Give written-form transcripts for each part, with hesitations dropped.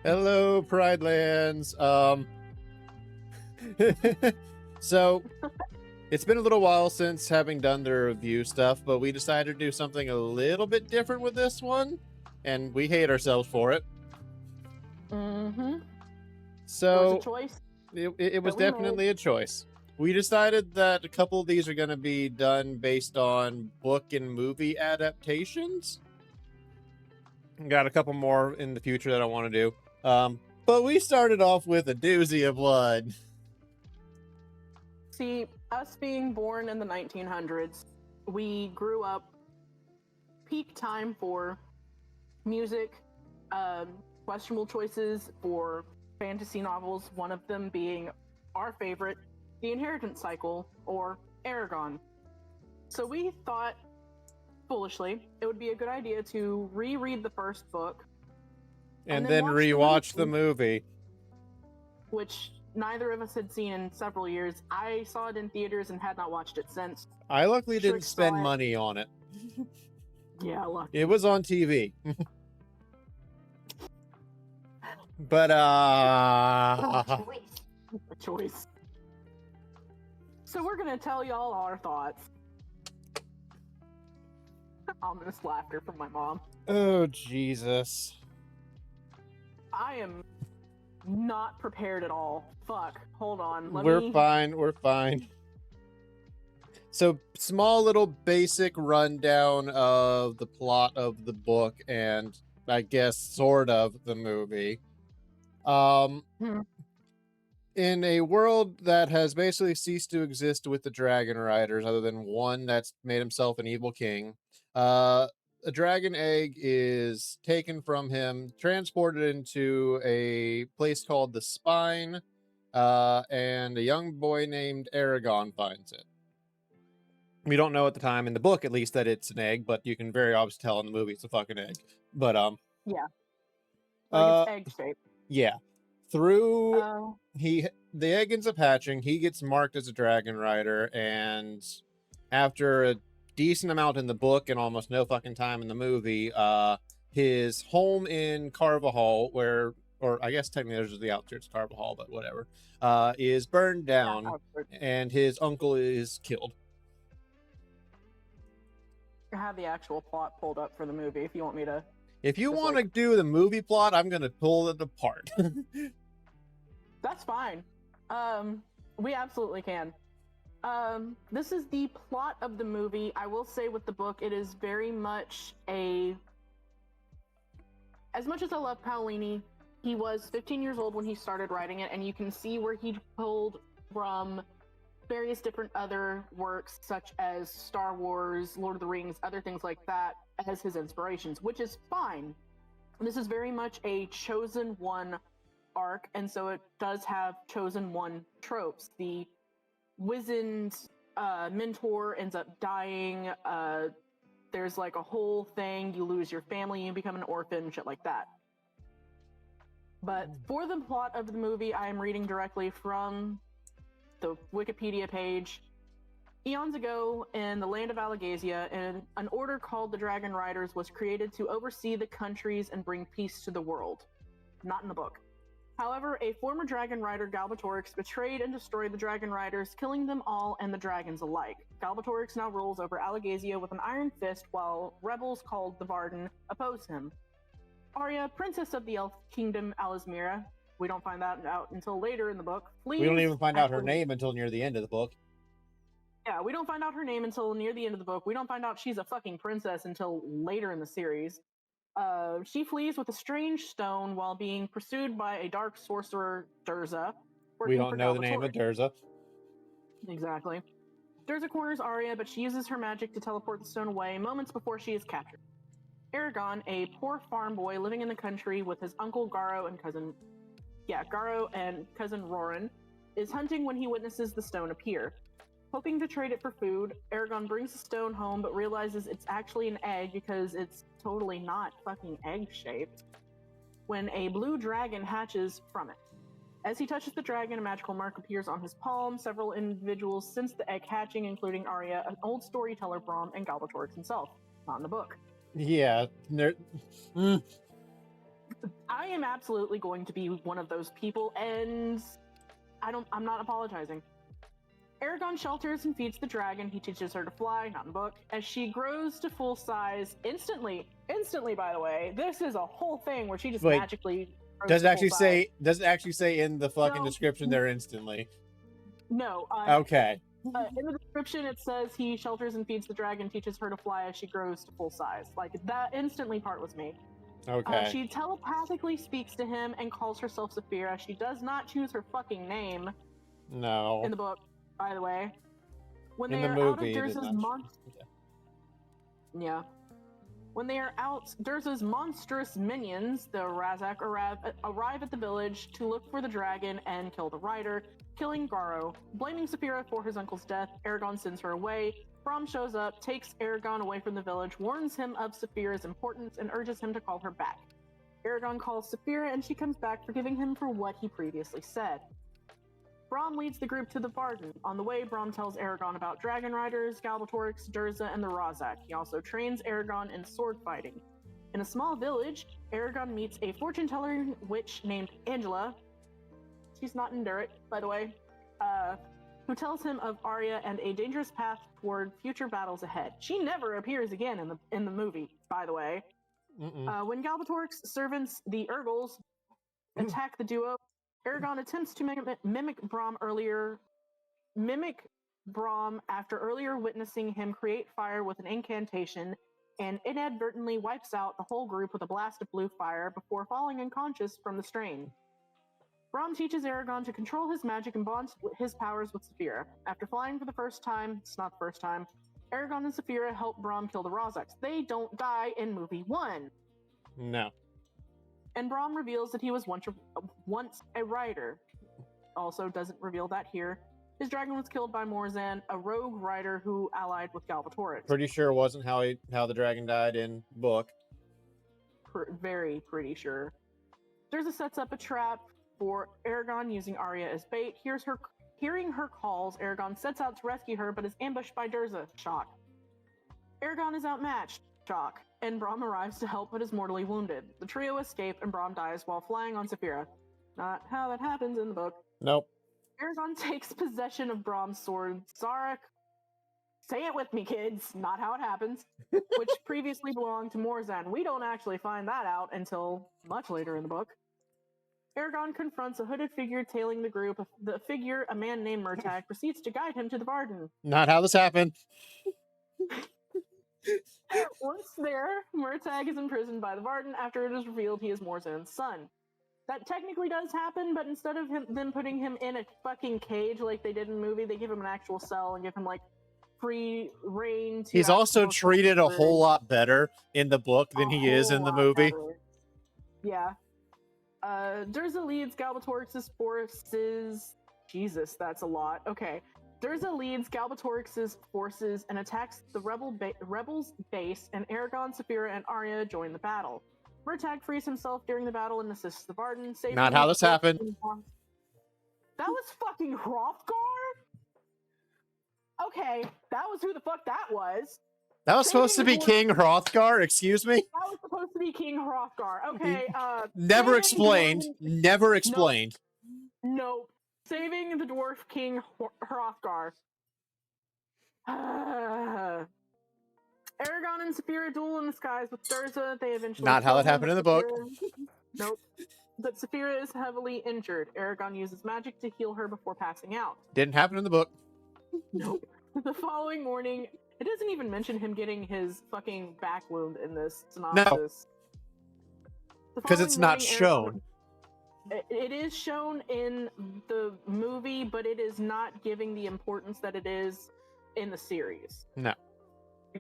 Hello, Pride Lands. So it's been a little while since having done the review stuff, but we decided to do something a little bit different with this one, and we hate ourselves for it. Mm-hmm. It was a So choice. it was that we made. definitely a choice. We decided that a couple of these are going to be done based on book and movie adaptations. Got a couple more in the future that I want to do. But we started off with a doozy of blood. See, us being born in the 1900s, we grew up peak time for music, questionable choices for fantasy novels, one of them being our favorite, The Inheritance Cycle, or Eragon. So we thought, foolishly, it would be a good idea to reread the first book And then then watch rewatch the the movie. which neither of us had seen in several years. I saw it in theaters and had not watched it since. I luckily didn't Shrek saw spend it. money on it. Yeah, lucky. It was on TV. But a choice. So we're gonna tell y'all our thoughts. Ominous laughter from my mom. oh Jesus. I am not prepared at all. Fuck. Hold on. We're fine. So, small little basic rundown of the plot of the book and I guess sort of the movie. In a world that has basically ceased to exist with the Dragon Riders, other than one that's made himself an evil king, a dragon egg is taken from him, transported into a place called the Spine, and a young boy named Eragon finds it. We don't know at the time, in the book at least, that it's an egg, but you can very obviously tell in the movie it's a fucking egg. But yeah, like it's egg shaped. Yeah, through the egg ends up hatching. He gets marked as a dragon rider, and after a decent amount in the book and almost no fucking time in the movie, his home in Carvajal, or I guess technically there's the outskirts of Carvajal, but whatever, is burned down, and his uncle is killed. I have the actual plot pulled up for the movie if you want me to. If you want to do the movie plot, I'm going to pull it apart. That's fine. We absolutely can. This is the plot of the movie. I will say with the book, it is very much a... As much as I love Paolini, he was 15 years old when he started writing it, and you can see where he pulled from various different other works, such as Star Wars, Lord of the Rings, other things like that, as his inspirations, which is fine. This is very much a chosen one arc, and so it does have chosen one tropes. The wizened mentor ends up dying. There's like a whole thing. You lose your family, you become an orphan, shit like that. But for the plot of the movie, I am reading directly from the Wikipedia page. Eons ago, in the land of Alagasia, an order called the Dragon Riders was created to oversee the countries and bring peace to the world. Not in the book. However, a former Dragon Rider, Galbatorix, betrayed and destroyed the Dragon Riders, killing them all and the dragons alike. Galbatorix now rules over Alagasia with an iron fist, while rebels called the Varden oppose him. Arya, princess of the Elf Kingdom Alismira, we don't find that out until later in the book. We don't even find out her name until near the end of the book. Yeah, we don't find out her name until near the end of the book. We don't find out she's a fucking princess until later in the series. She flees with a strange stone while being pursued by a dark sorcerer, Durza. We don't know the name of Durza. Exactly. Durza corners Arya, but she uses her magic to teleport the stone away moments before she is captured. Eragon, a poor farm boy living in the country with his uncle Garo and cousin Roran, is hunting when he witnesses the stone appear. Hoping to trade it for food, Eragon brings the stone home but realizes it's actually an egg because it's totally not fucking egg-shaped, when a blue dragon hatches from it. As he touches the dragon, a magical mark appears on his palm. Several individuals sense the egg hatching, including Arya, an old storyteller Braum, and Galbatorix himself. Not in the book. Yeah. I am absolutely going to be one of those people, and I'm not apologizing. Eragon shelters and feeds the dragon. He teaches her to fly, not in the book. As she grows to full size, instantly, by the way, this is a whole thing where she just Wait, magically grows does it to full actually size. say in the fucking No, description there instantly? no. Okay. In the description, it says he shelters and feeds the dragon, teaches her to fly as she grows to full size. Like, that instantly part was me. Okay. She telepathically speaks to him and calls herself Saphira. She does not choose her fucking name No. in the book, by the way. When In they the are movie, out it of is Durza's not. yeah. When they are out, Durza's monstrous minions, the Razak, arrive at the village to look for the dragon and kill the rider, killing Garo. Blaming Saphira for his uncle's death, Eragon sends her away. Braum shows up, takes Eragon away from the village, warns him of Saphira's importance, and urges him to call her back. Eragon calls Saphira, and she comes back, forgiving him for what he previously said. Braum leads the group to the Varden. On the way, Braum tells Eragon about dragon riders, Galbatorix, Durza, and the Razak. He also trains Eragon in sword fighting. In a small village, Eragon meets a fortune-teller witch named Angela. She's not Indurate, by the way. Who tells him of Arya and a dangerous path toward future battles ahead. She never appears again in the movie, by the way. When Galbatorix servants, the Urgles, attack the duo, Eragon attempts to mimic Braum after earlier witnessing him create fire with an incantation, and inadvertently wipes out the whole group with a blast of blue fire before falling unconscious from the strain. Braum teaches Eragon to control his magic and bonds his powers with Saphira. After flying for the first time, it's not the first time, Eragon and Saphira help Braum kill the Rozaks. They don't die in movie 1. No. And Braum reveals that he was once a rider. Also doesn't reveal that here. His dragon was killed by Morzan, a rogue rider who allied with Galbatorix. Pretty sure it wasn't how the dragon died in book. Very pretty sure. Durza sets up a trap for Eragon using Arya as bait. Hearing her calls, Eragon sets out to rescue her, but is ambushed by Durza. Shock. Eragon is outmatched. Shock. And Braum arrives to help but is mortally wounded. The trio escape and Braum dies while flying on Saphira. Not how that happens in the book. Nope. Eragon takes possession of Braum's sword, Zarek. Say it with me, kids. Not how it happens. Which previously belonged to Morzan. We don't actually find that out until much later in the book. Eragon confronts a hooded figure tailing the group. The figure, a man named Murtagh, proceeds to guide him to the Varden. Not how this happened. Once there, Murtagh is imprisoned by the Varden after it is revealed he is Morzan's son. That technically does happen, but instead of them putting him in a fucking cage like they did in the movie, they give him an actual cell and give him, like, free reign to... He's also treated a whole lot better in the book than he is in the movie. Better. Yeah. Durza leads Galbatorix's forces... Jesus, that's a lot. Okay. Durza leads Galbatorix's forces and attacks the rebels' base, and Eragon, Saphira, and Arya join the battle. Murtagh frees himself during the battle and assists the Varden. Not how this happened. That was fucking Hrothgar? Okay, that was who the fuck that was. That was supposed to be King Hrothgar, excuse me? That was supposed to be King Hrothgar. Okay, Never explained. Never explained. Nope. Saving the dwarf King Hrothgar. Eragon and Saphira duel in the skies with Durza. They eventually... Not how that happened in the book. Nope. But Saphira is heavily injured. Eragon uses magic to heal her before passing out. Didn't happen in the book. Nope. The following morning, it doesn't even mention him getting his fucking back wound in this synopsis. No. Because it's not shown. It is shown in the movie, but it is not giving the importance that it is in the series. No.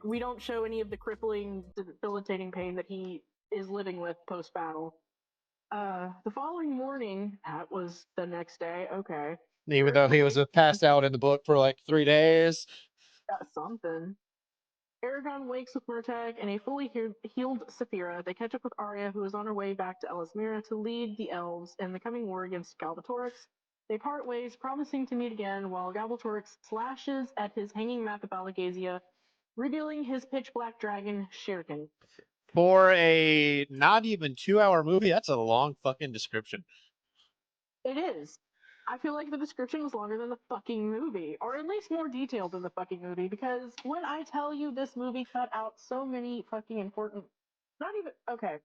We don't show any of the crippling, debilitating pain that he is living with post-battle. The following morning, that was the next day, okay. Even though he was passed out in the book for like 3 days. Something. Eragon wakes with Murtagh and a fully healed Saphira. They catch up with Arya, who is on her way back to Elismira to lead the elves in the coming war against Galbatorix. They part ways, promising to meet again, while Galbatorix slashes at his hanging map of Alagasia, revealing his pitch-black dragon, Shirkin. For a not even 2-hour movie, that's a long fucking description. It is. I feel like the description was longer than the fucking movie, or at least more detailed than the fucking movie, because when I tell you this movie cut out so many fucking important. Not even. Okay.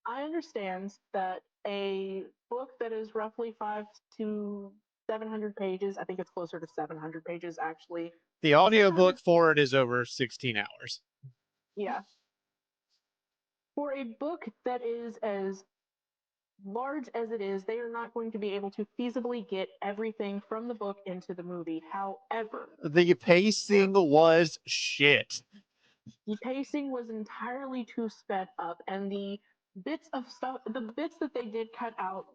I understand that a book that is roughly 5 to 700 pages, I think it's closer to 700 pages actually. The 600, audiobook for it is over 16 hours. yeah. For a book that is as large as it is, they are not going to be able to feasibly get everything from the book into the movie. However, The pacing was shit. the pacing was entirely too sped up, and the bits that they did cut out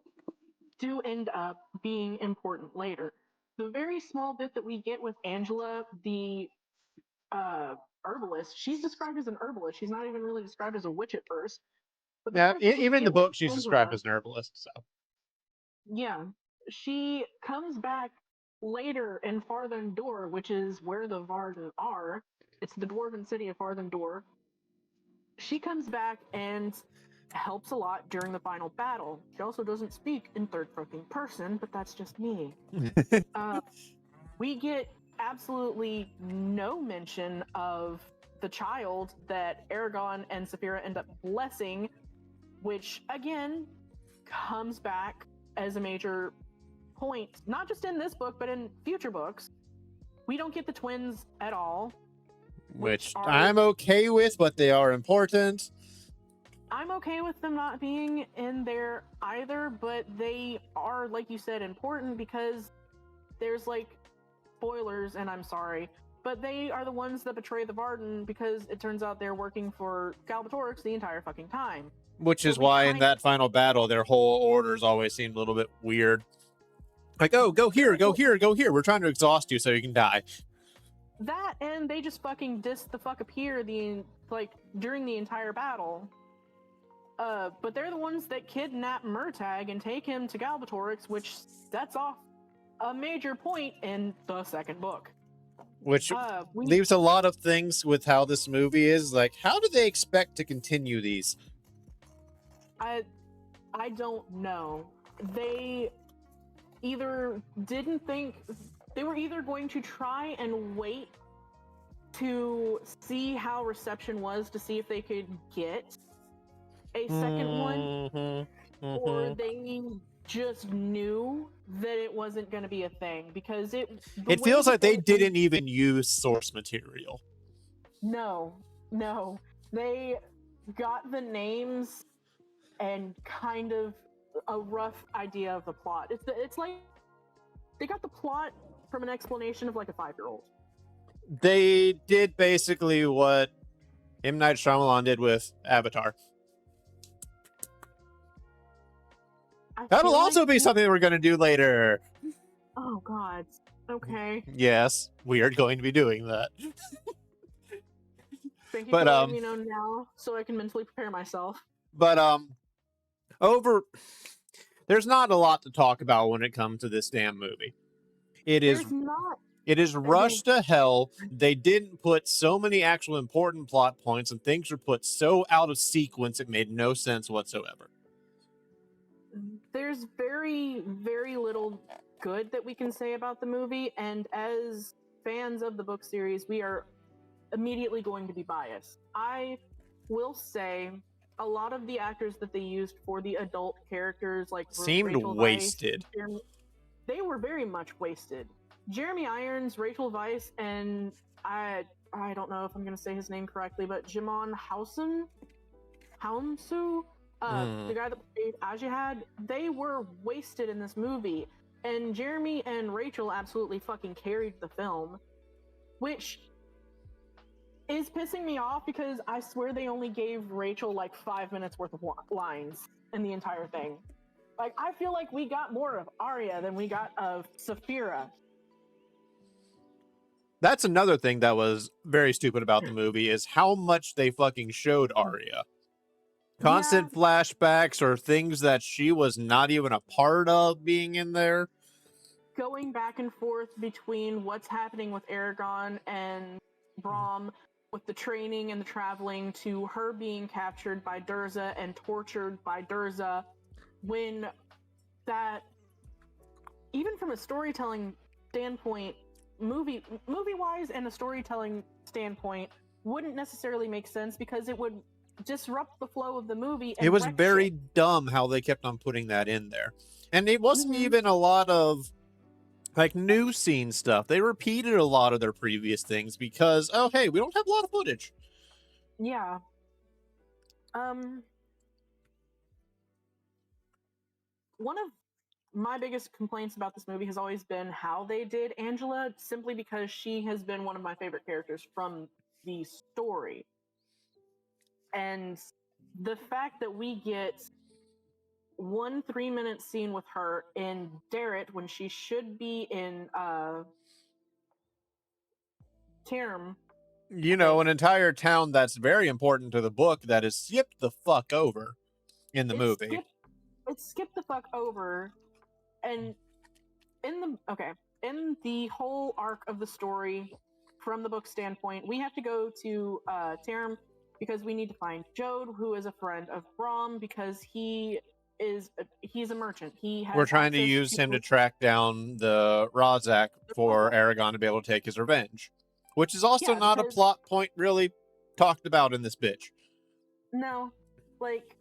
do end up being important later. The very small bit that we get with Angela, the uh, herbalist, she's described as an herbalist. She's not even really described as a witch at first. But the Yeah, part that we even in the get with book, she's described Angela, as an herbalist. So yeah, she comes back later in Farthern Door, which is where the Varden are. It's the dwarven city of Farthern Door. She comes back and helps a lot during the final battle. She also doesn't speak in third fucking person, but that's just me. uh, we get absolutely no mention of the child that Eragon and Saphira end up blessing, which again comes back as a major point, not just in this book, but in future books. We don't get the twins at all, which are I'm okay with, but they are important. I'm okay with them not being in there either, but they are, like you said, important because there's like spoilers, and I'm sorry, but they are the ones that betray the Varden because it turns out they're working for Galbatorix the entire fucking time. Which So is why in that final battle, their whole orders always seemed a little bit weird. Like, oh, go here, go here, go here. We're trying to exhaust you so you can die. That, and they just fucking diss the fuck up here during the entire battle. But they're the ones that kidnap Murtag and take him to Galbatorix, which sets off a major point in the second book. Which leaves a lot of things with how this movie is. Like, how do they expect to continue these? I don't know. They either didn't think they were either going to try and wait to see how reception was to see if they could get a second one, or they just knew that it wasn't going to be a thing because it feels like they didn't even use source material. No, they got the names and kind of a rough idea of the plot. It's like they got the plot from an explanation of like a 5-year-old. They did basically what M. Night Shyamalan did with Avatar. That'll also be something we're going to do later. Oh, God. Okay. Yes, we are going to be doing that. Thank you for letting me know now so I can mentally prepare myself. But, there's not a lot to talk about when it comes to this damn movie. It is rushed to hell. They didn't put so many actual important plot points, and things were put so out of sequence it made no sense whatsoever. There's very, very little good that we can say about the movie, and as fans of the book series, we are immediately going to be biased. I will say a lot of the actors that they used for the adult characters, like seemed Rachel wasted. Weisz, they were very much wasted. Jeremy Irons, Rachel Weisz, and I don't know if I'm going to say his name correctly, but Jimon Hounsou, the guy that played Ajihad, they were wasted in this movie. And Jeremy and Rachel absolutely fucking carried the film, which is pissing me off because I swear they only gave Rachel like 5 minutes worth of lines in the entire thing. Like, I feel like we got more of Arya than we got of Saphira. That's another thing that was very stupid about the movie is how much they fucking showed Arya. Constant flashbacks or things that she was not even a part of being in there. Going back and forth between what's happening with Eragon and Braum, with the training and the traveling to her being captured by Durza and tortured by Durza, when that, even from a storytelling standpoint, movie wise and a storytelling standpoint, wouldn't necessarily make sense because it would disrupt the flow of the movie and It was wreck very shit. dumb how they kept on putting that in there. And it wasn't Mhm. even a lot of like new scene stuff. They repeated a lot of their previous things because, oh, hey, we don't have a lot of footage. Yeah. Um, one of my biggest complaints about this movie has always been how they did Angela, simply because she has been one of my favorite characters from the story. And the fact that we get one 3-minute scene with her in Darrett when she should be in Term, I You know, think an entire town that's very important to the book that is skipped the fuck over in the it's movie. skipped the fuck over. And in the whole arc of the story, from the book standpoint, we have to go to Term because we need to find Jode, who is a friend of Brom, because he's a merchant. He We're has trying to access use him to to track down the Rozak the for Razak. Eragon to be able to take his revenge, which is also Yeah, not a because plot point really talked about in this bitch. no, like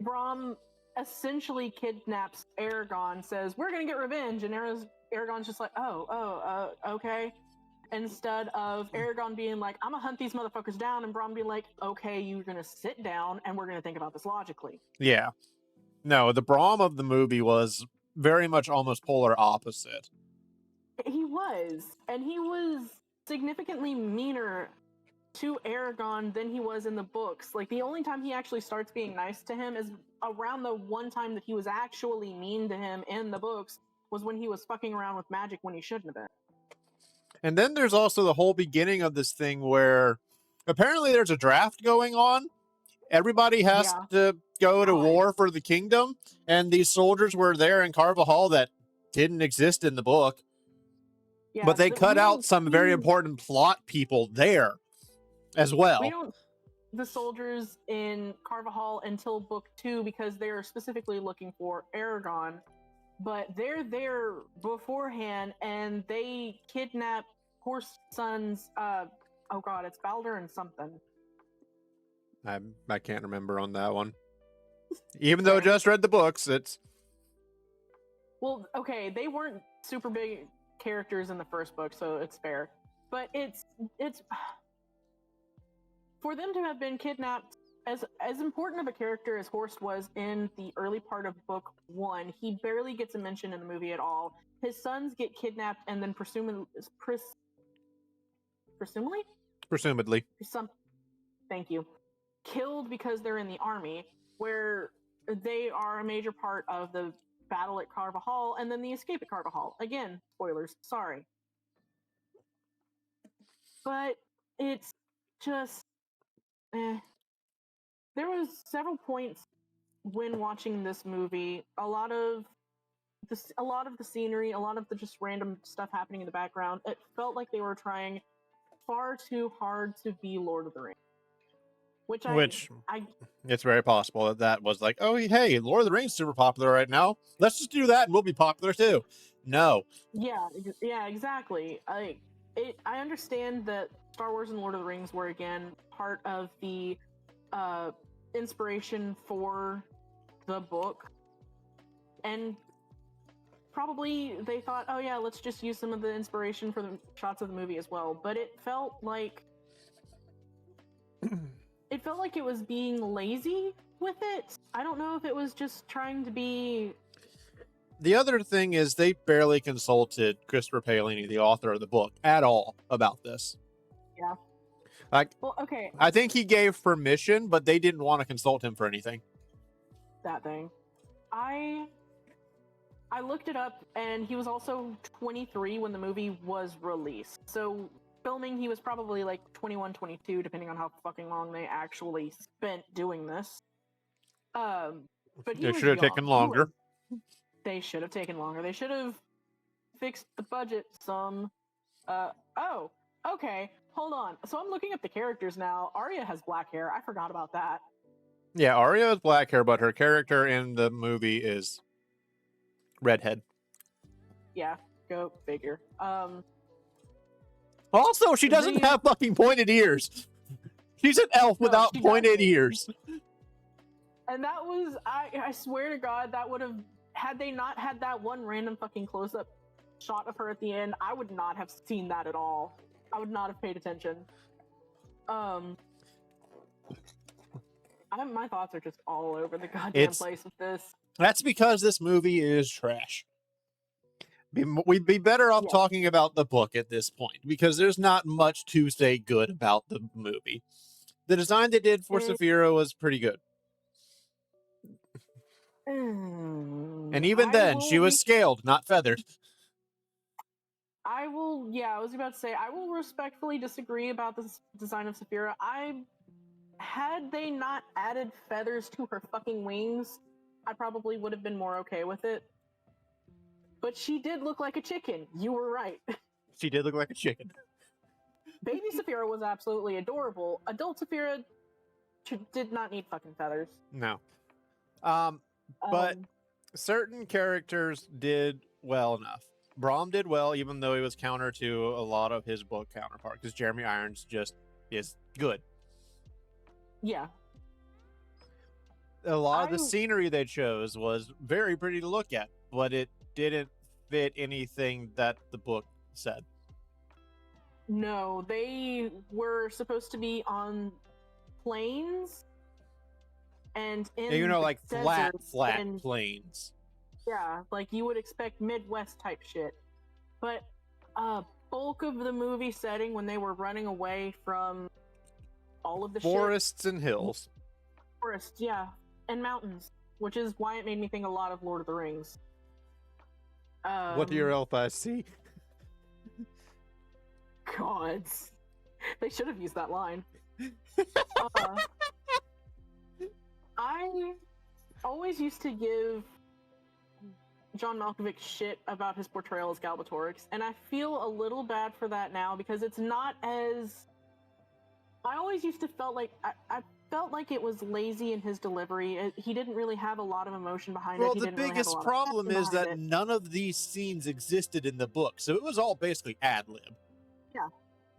Brom essentially kidnaps Eragon, says we're gonna get revenge, and Eragon's just like, okay. Instead of Eragon being like, I'm gonna hunt these motherfuckers down, and Brom being like, okay, you're gonna sit down and we're gonna think about this logically. Yeah. No, the Braum of the movie was very much almost polar opposite. He was, and he was significantly meaner to Eragon than he was in the books. Like, the only time he actually starts being nice to him is around the one time that he was actually mean to him in the books, was when he was fucking around with magic when he shouldn't have been. And then there's also the whole beginning of this thing where apparently there's a draft going on. Everybody has Yeah. to go to God. war for the kingdom, and these soldiers were there in Carvajal that didn't exist in the book, but Yeah, they cut we out don't some very see important plot people there as we well. don't the soldiers in Carvajal until book 2 because they're specifically looking for Aragon, but they're there beforehand and they kidnap Horse Son's oh god, it's Balder and something. I can't remember on that one. Even though I Fair. just read the books, it's Well, okay, they weren't super big characters in the first book, so it's fair. But it's for them to have been kidnapped, as important of a character as Horst was in the early part of book 1, he barely gets a mention in the movie at all. His sons get kidnapped and then presumably presumably. some thank you, killed because they're in the army, where they are a major part of the battle at Carvajal and then the escape at Carvajal. Again, spoilers, sorry. But it's just there was several points when watching this movie, a lot of the scenery, a lot of the just random stuff happening in the background, it felt like they were trying far too hard to be Lord of the Rings. Which Which I it's very possible that that was like, oh, hey, Lord of the Rings is super popular right now. Let's just do that and we'll be popular too. No. yeah, exactly. I understand that Star Wars and Lord of the Rings were again part of the uh inspiration for the book, and probably they thought, oh yeah, let's just use some of the inspiration for the shots of the movie as well. But it felt like it was being lazy with it. I don't know if it was just trying to be. The other thing is they barely consulted Christopher Paolini, the author of the book, at all about this. Yeah. Like, Well, okay, I think he gave permission, but they didn't want to consult him for anything. that thing. I looked it up, and he was also 23 when the movie was released. So filming, he was probably like 21, 22, depending on how fucking long they actually spent doing this. But he It was should have young. taken longer. They should have taken longer. They should have fixed the budget some. Oh, okay. hold on. So I'm looking at the characters now. Arya has black hair. I forgot about that. Yeah, Arya has black hair, but her character in the movie is redhead. Yeah, go figure. Also, she doesn't have fucking pointed ears. She's an elf without pointed ears. And that was, I swear to God, that would have, had they not had that one random fucking close-up shot of her at the end, I would not have seen that at all. I would not have paid attention. My thoughts are just all over the goddamn place with this. That's because this movie is trash. We'd be better off talking about the book at this point, because there's not much to say good about the movie. The design they did for Saphira was pretty good. And even then, she was scaled, not feathered. I was about to say, I will respectfully disagree about the design of Saphira. Had they not added feathers to her fucking wings, I probably would have been more okay with it. But she did look like a chicken. You were right. She did look like a chicken. Baby Saphira was absolutely adorable. Adult Saphira did not need fucking feathers. No. But certain characters did well enough. Braum did well, even though he was counter to a lot of his book counterpart, because Jeremy Irons just is good. Yeah. A lot of the scenery they chose was very pretty to look at, but it didn't fit anything that the book said. No, they were supposed to be on plains and in like flat and, plains. Yeah, like you would expect Midwest type shit. But bulk of the movie setting when they were running away from all of the forests and hills. Forests, yeah, and mountains, which is why it made me think a lot of Lord of the Rings. What do your elf eyes see? Gods. They should have used that line. I always used to give John Malkovich shit about his portrayal as Galbatorix, and I feel a little bad for that now because it's not as... I always used to felt like... I felt like it was lazy in his delivery. He didn't really have a lot of emotion behind it. Well, the biggest problem is that none of these scenes existed in the book, so it was all basically ad-lib. Yeah.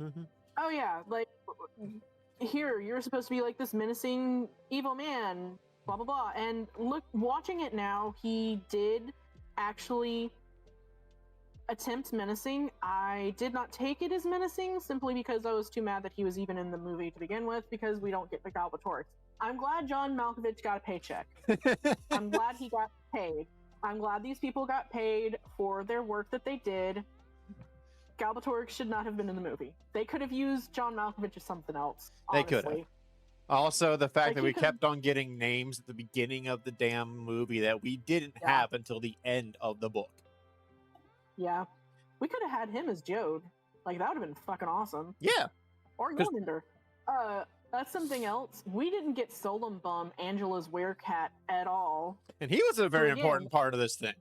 Mm-hmm. Oh yeah, like, here, you're supposed to be like this menacing evil man, blah blah blah, and look, watching it now, he did actually attempt menacing. I did not take it as menacing simply because I was too mad that he was even in the movie to begin with, because we don't get the Galbatorix. I'm glad John Malkovich got a paycheck. I'm glad he got paid. I'm glad these people got paid for their work that they did. Galbatorix should not have been in the movie. They could have used John Malkovich as something else, honestly. They could have. Also, the fact that we kept on getting names at the beginning of the damn movie that we didn't have until the end of the book. Yeah. We could have had him as Jode. Like, that would have been fucking awesome. Yeah. Or Gorminder. That's something else. We didn't get Solum Bum, Angela's werecat, at all. And he was a very important part of this thing.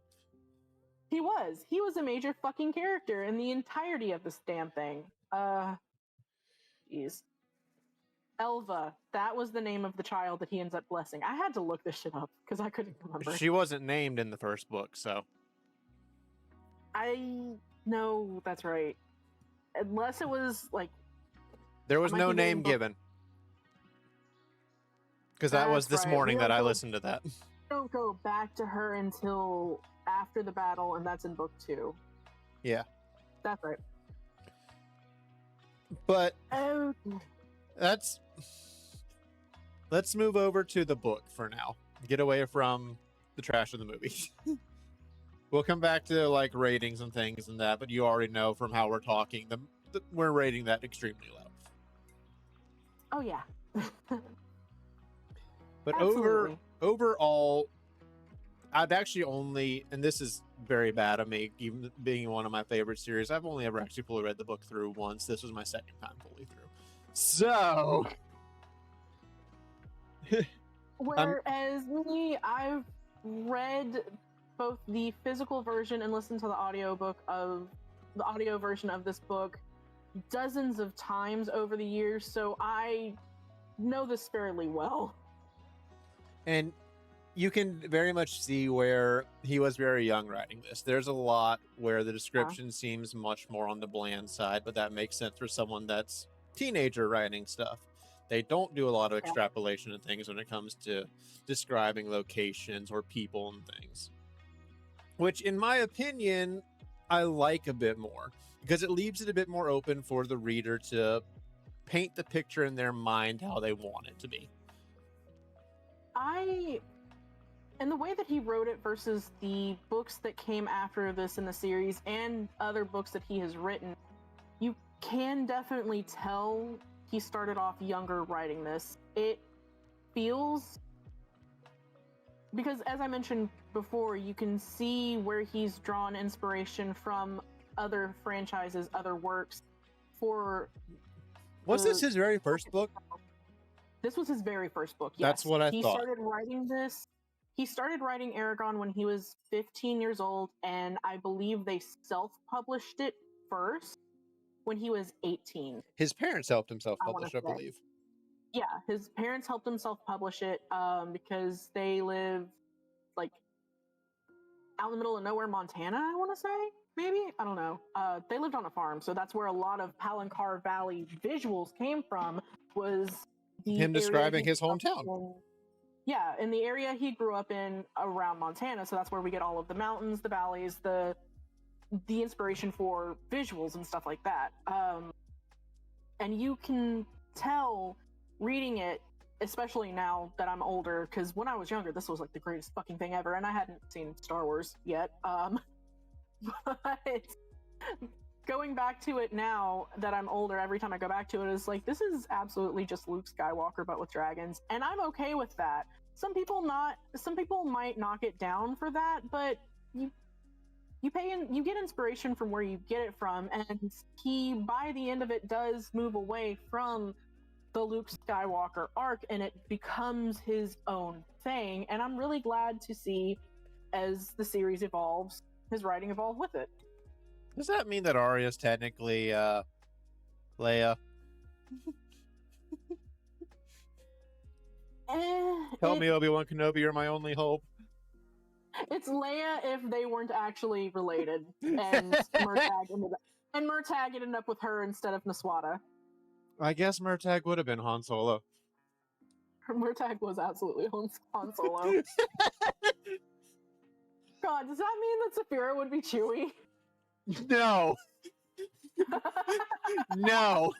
He was. He was a major fucking character in the entirety of this damn thing. Jeez. Elva. That was the name of the child that he ends up blessing. I had to look this shit up because I couldn't remember. She wasn't named in the first book, so... No, that's right. Unless it was, like... There was no name given. Because that was this morning that I listened to that. Don't go back to her until after the battle, and that's in book 2. Yeah. That's right. But... Let's move over to the book for now. Get away from the trash of the movie. We'll come back to like ratings and things and that, but you already know from how we're talking, we're rating that extremely low. Oh yeah. But overall, I've actually only, and this is very bad of me, even being one of my favorite series, I've only ever actually fully read the book through once. This was my second time fully through. So... Whereas me, I've read both the physical version and listened to the audio version of this book dozens of times over the years, so I know this fairly well. And you can very much see where he was very young writing this. There's a lot where the description seems much more on the bland side, but that makes sense for someone that's teenager writing stuff. They don't do a lot of extrapolation of things when it comes to describing locations or people and things. Which, in my opinion, I like a bit more because it leaves it a bit more open for the reader to paint the picture in their mind how they want it to be. And the way that he wrote it versus the books that came after this in the series and other books that he has written, you can definitely tell he started off younger writing this. It feels, because as I mentioned before, you can see where he's drawn inspiration from other franchises, other works for. Was this his very first book? This was his very first book, yes. That's what I thought. He started writing this. He started writing Eragon when he was 15 years old, and I believe they self-published it first when he was 18. His parents helped him self-publish, I believe. Yeah, his parents helped him self-publish it because they live like out in the middle of nowhere, Montana, I want to say. Maybe? I don't know. They lived on a farm, so that's where a lot of Palancar Valley visuals came from, was him describing his hometown. Yeah, in the area he grew up in around Montana, so that's where we get all of the mountains, the valleys, the inspiration for visuals and stuff like that. And you can tell reading it, especially now that I'm older, because when I was younger, this was like the greatest fucking thing ever, and I hadn't seen Star Wars yet. But going back to it now that I'm older, every time I go back to it, is like, this is absolutely just Luke Skywalker, but with dragons, and I'm okay with that. Some people might knock it down for that, but you get inspiration from where you get it from, and he, by the end of it, does move away from the Luke Skywalker arc, and it becomes his own thing, and I'm really glad to see, as the series evolves, his writing evolve with it. Does that mean that Arya's technically Leia? Tell me, Obi-Wan Kenobi, you're my only hope. It's Leia if they weren't actually related, and Murtagh ended up with her instead of Naswada. I guess Murtagh would have been Han Solo. Murtagh was absolutely Han Solo. God, does that mean that Saphira would be Chewie? No. No.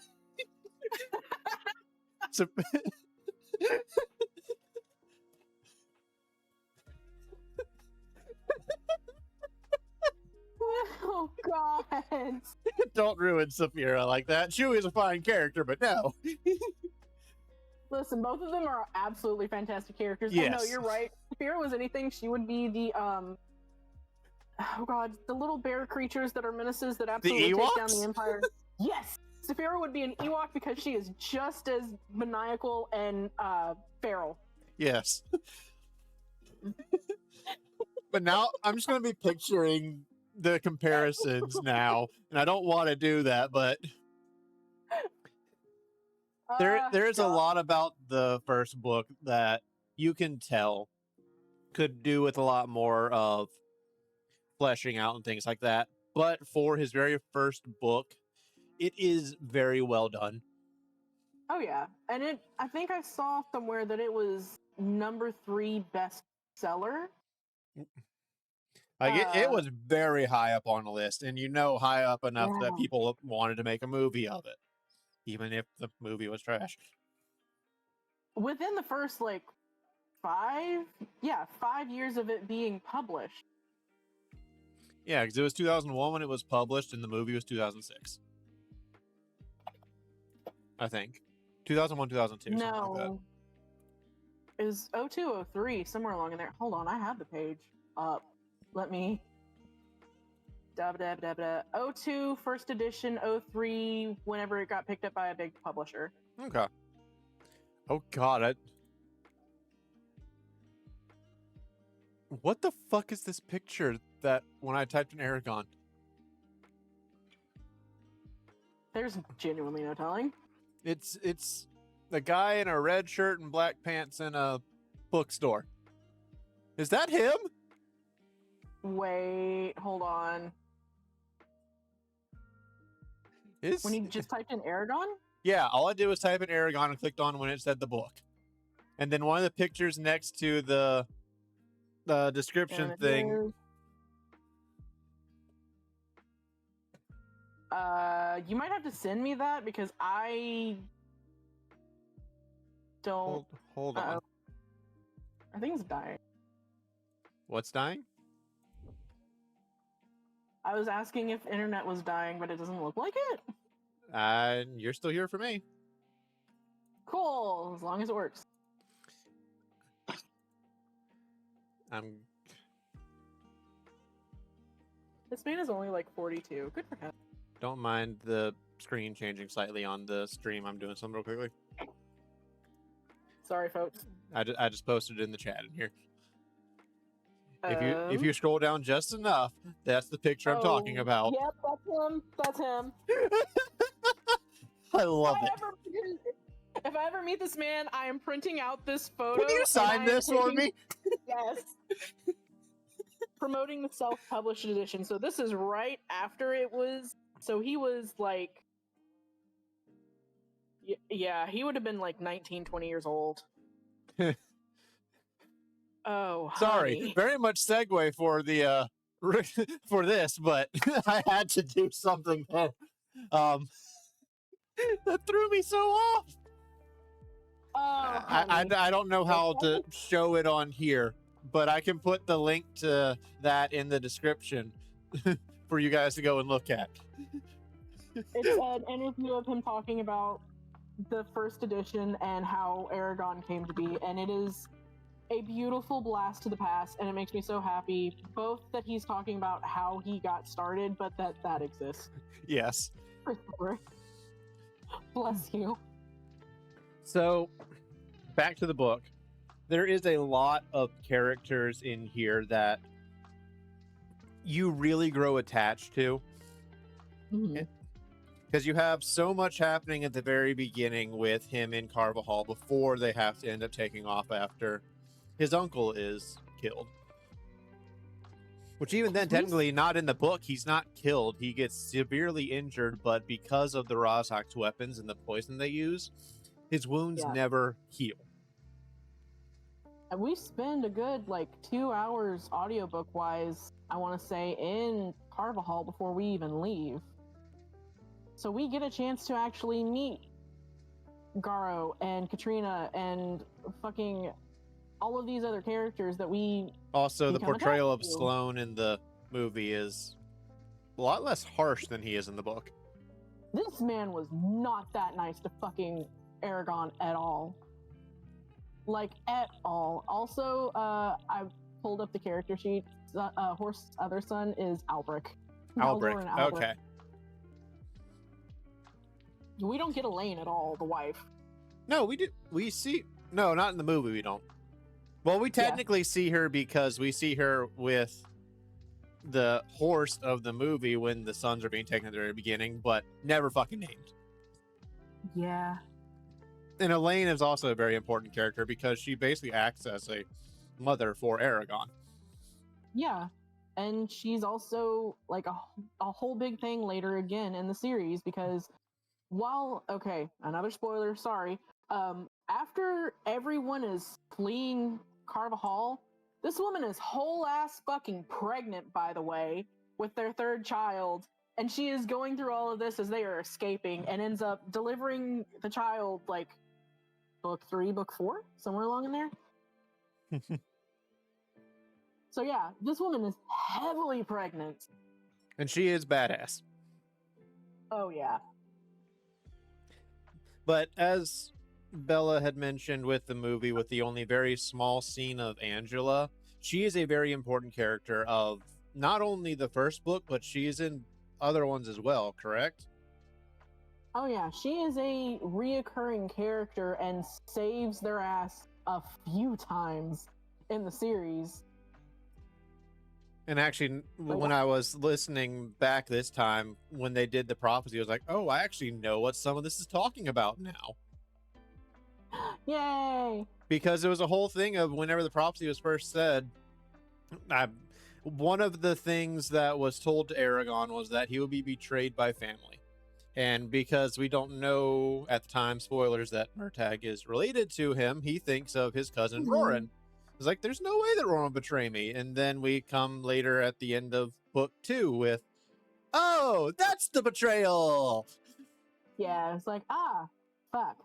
Oh God! Don't ruin Saphira like that. Chewie is a fine character, but no. Listen, both of them are absolutely fantastic characters. Yes. And no, you're right. If Saphira was anything, she would be the oh God, the little bear creatures that are menaces that absolutely take down the Empire. Yes, Saphira would be an Ewok because she is just as maniacal and feral. Yes. But now I'm just gonna be picturing the comparisons now, and I don't want to do that, but there's a lot about the first book that you can tell could do with a lot more of fleshing out and things like that. But for his very first book, it is very well done. Oh yeah, and I think I saw somewhere that it was number 3 bestseller. Like it was very high up on the list, and high up enough that people wanted to make a movie of it, even if the movie was trash. Within the first 5 years of it being published. Yeah, because it was 2001 when it was published, and the movie was 2006. I think 2001, 2002. No, something like that. It was 02, 03, somewhere along in there. Hold on, I have the page up. Let me. 02 first edition, 03 whenever it got picked up by a big publisher. Okay. Oh God, what the fuck is this picture that when I typed in Eragon? There's genuinely no telling. It's the guy in a red shirt and black pants in a bookstore. Is that him? Wait, hold on. When you just typed in Eragon? Yeah, all I did was type in Eragon and clicked on when it said the book. And then one of the pictures next to the description thing. You might have to send me that because I don't. Hold on. I think it's dying. What's dying? I was asking if internet was dying, but it doesn't look like it. You're still here for me. Cool, as long as it works. This man is only like 42. Good for him. Don't mind the screen changing slightly on the stream. I'm doing something real quickly. Sorry, folks. I just posted it in the chat in here. If you scroll down just enough, that's the picture I'm talking about. Yep, that's him. That's him. I love it. If I ever meet this man, I am printing out this photo. Can you sign this for me? Yes. Promoting the self-published edition. So this is right after it was. So he was like, yeah, he would have been like 19, 20 years old. Oh, sorry, honey. very much segue for the for this, but I had to do something that that threw me so off. Oh, I don't know how to show it on here, but I can put the link to that in the description for you guys to go and look at. It's an interview of him talking about the first edition and how Eragon came to be, and it is a beautiful blast to the past, and it makes me so happy, both that he's talking about how he got started, but that exists. Yes. Bless you. So, back to the book. There is a lot of characters in here that you really grow attached to. Because you have so much happening at the very beginning with him in Carvajal before they have to end up taking off after his uncle is killed. Which even then, technically not in the book, he's not killed. He gets severely injured, but because of the Rozak's weapons and the poison they use, his wounds never heal. And we spend a good, 2 hours audiobook-wise, I want to say, in Carvajal before we even leave. So we get a chance to actually meet Garo and Katrina and fucking all of these other characters that we... Also, the portrayal of Sloane in the movie is a lot less harsh than he is in the book. This man was not that nice to fucking Eragon at all. At all. Also, I pulled up the character sheet. Horst's other son is Albrecht. Albrecht, okay. We don't get Elaine at all, the wife. No, we do. We see... No, not in the movie, we don't. Well, we technically see her because we see her with the Horst of the movie when the sons are being taken at the very beginning, but never fucking named. Yeah. And Elaine is also a very important character because she basically acts as a mother for Eragon. Yeah. And she's also a whole big thing later again in the series because another spoiler, sorry. After everyone is fleeing Carvajal, this woman is whole ass fucking pregnant, by the way, with their third child, and she is going through all of this as they are escaping and ends up delivering the child book 3, book 4, somewhere along in there. So yeah, this woman is heavily pregnant. And she is badass. Oh yeah. But as Bella had mentioned with the movie, with the only very small scene of Angela, she is a very important character of not only the first book, but she is in other ones as well, correct? Oh yeah, she is a reoccurring character and saves their ass a few times in the series. And actually, But when I was listening back this time, when they did the prophecy, I was like, oh, I actually know what some of this is talking about now. yay! Because it was a whole thing of whenever the prophecy was first said, I, one of the things that was told to Eragon was that he would be betrayed by family. And because we don't know at the time, spoilers, that Murtagh is related to him, he thinks of his cousin Mhm. Roran. It's like, there's no way that Roran will betray me. And then we come later at the end of book 2 with, oh, that's the betrayal. Yeah, it's like, fuck.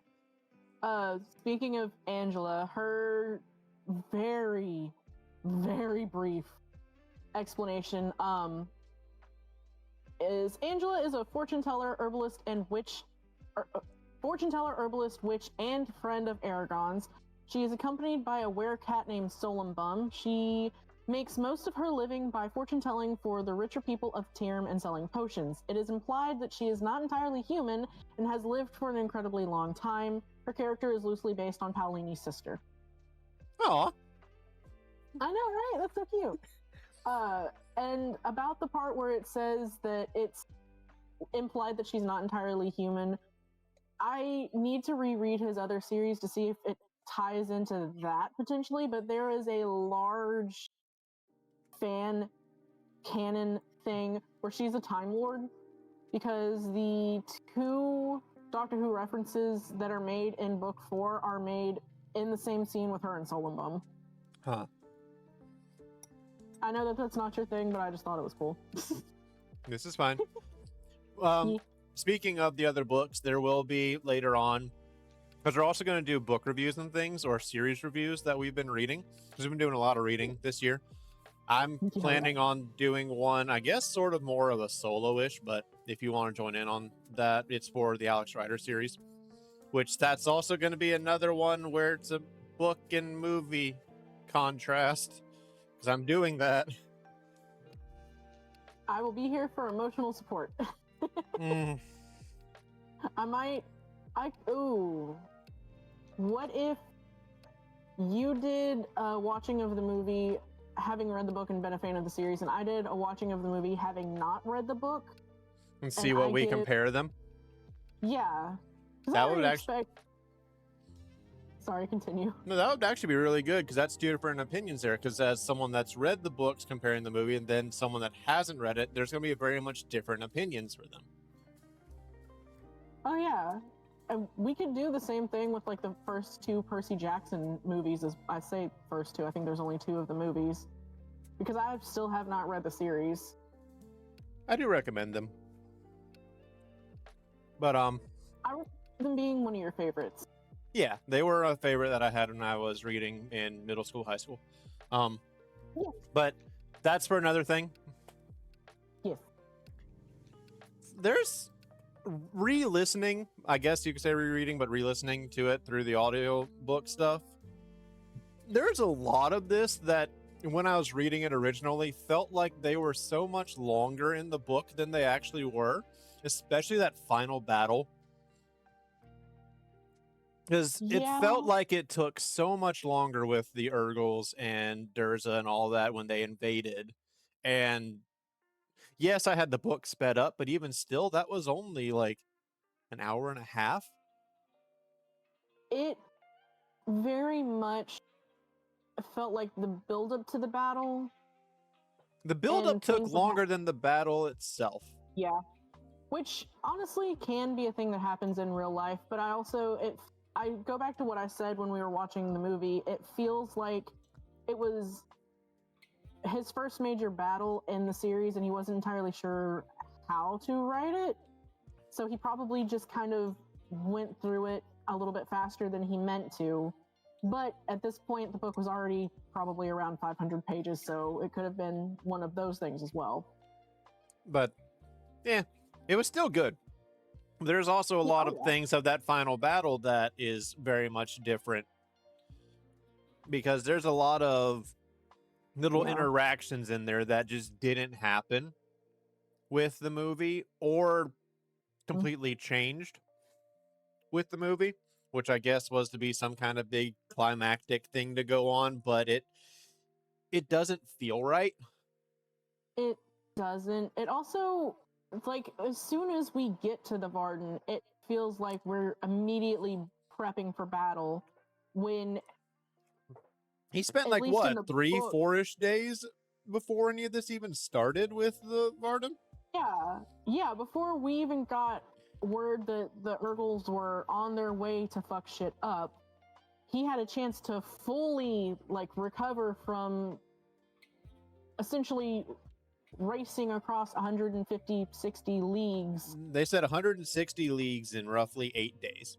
Speaking of Angela, her very, very brief explanation, is Angela is a fortune teller, herbalist, and witch, fortune teller, herbalist, witch, and friend of Aragon's. She is accompanied by a werecat named Solem Bum. She makes most of her living by fortune telling for the richer people of Tyrm and selling potions. It is implied that she is not entirely human and has lived for an incredibly long time. Her character is loosely based on Paolini's sister. Aw. I know, right? That's so cute. And about the part where it says that it's implied that she's not entirely human, I need to reread his other series to see if it ties into that potentially, but there is a large fan canon thing where she's a Time Lord, because the 2 Doctor Who references that are made in book 4 are made in the same scene with her and Solem Bum. Huh. I know that that's not your thing, but I just thought it was cool. This is fine. Yeah. Speaking of the other books, there will be later on, because we're also going to do book reviews and things, or series reviews that we've been reading, because we've been doing a lot of reading this year. I'm planning on doing one, I guess, sort of more of a solo-ish, but if you want to join in on that, it's for the Alex Rider series, which that's also going to be another one where it's a book and movie contrast, because I'm doing that. I will be here for emotional support. What if you did a watching of the movie having read the book and been a fan of the series, and I did a watching of the movie having not read the book? And see what we compare them? Yeah. That would actually... Sorry, continue. No, that would actually be really good, because that's 2 different opinions there. Because as someone that's read the books comparing the movie, and then someone that hasn't read it, there's going to be very much different opinions for them. Oh yeah, and we could do the same thing with like the first 2 Percy Jackson movies. As I say, first 2. I think there's only 2 of the movies, because I still have not read the series. I do recommend them, but I recommend them being one of your favorites. Yeah, they were a favorite that I had when I was reading in middle school, high school. Yeah. But that's for another thing. Yes. There's re-listening, I guess you could say rereading, but re-listening to it through the audio book stuff. There's a lot of this that when I was reading it originally felt like they were so much longer in the book than they actually were, especially that final battle. Because it felt like it took so much longer with the Urgles and Durza and all that when they invaded. And yes, I had the book sped up, but even still, that was only like an hour and a half. It very much felt like the build-up to the battle. The build-up took longer than the battle itself. Yeah. Which honestly can be a thing that happens in real life, but I go back to what I said when we were watching the movie. It feels like it was his first major battle in the series, and he wasn't entirely sure how to write it. So he probably just kind of went through it a little bit faster than he meant to. But at this point, the book was already probably around 500 pages, so it could have been one of those things as well. But, yeah, it was still good. There's also a lot of things of that final battle that is very much different, because there's a lot of little interactions in there that just didn't happen with the movie or completely changed with the movie, which I guess was to be some kind of big climactic thing to go on, but it doesn't feel right. It doesn't. It also, it's like, as soon as we get to the Varden, it feels like we're immediately prepping for battle. When, He spent at like least in what, the three, book, 4-ish days before any of this even started with the Varden? yeah, before we even got word that the Urgles were on their way to fuck shit up, he had a chance to fully like recover from essentially racing across 150, 60 leagues. They said 160 leagues in roughly 8 days.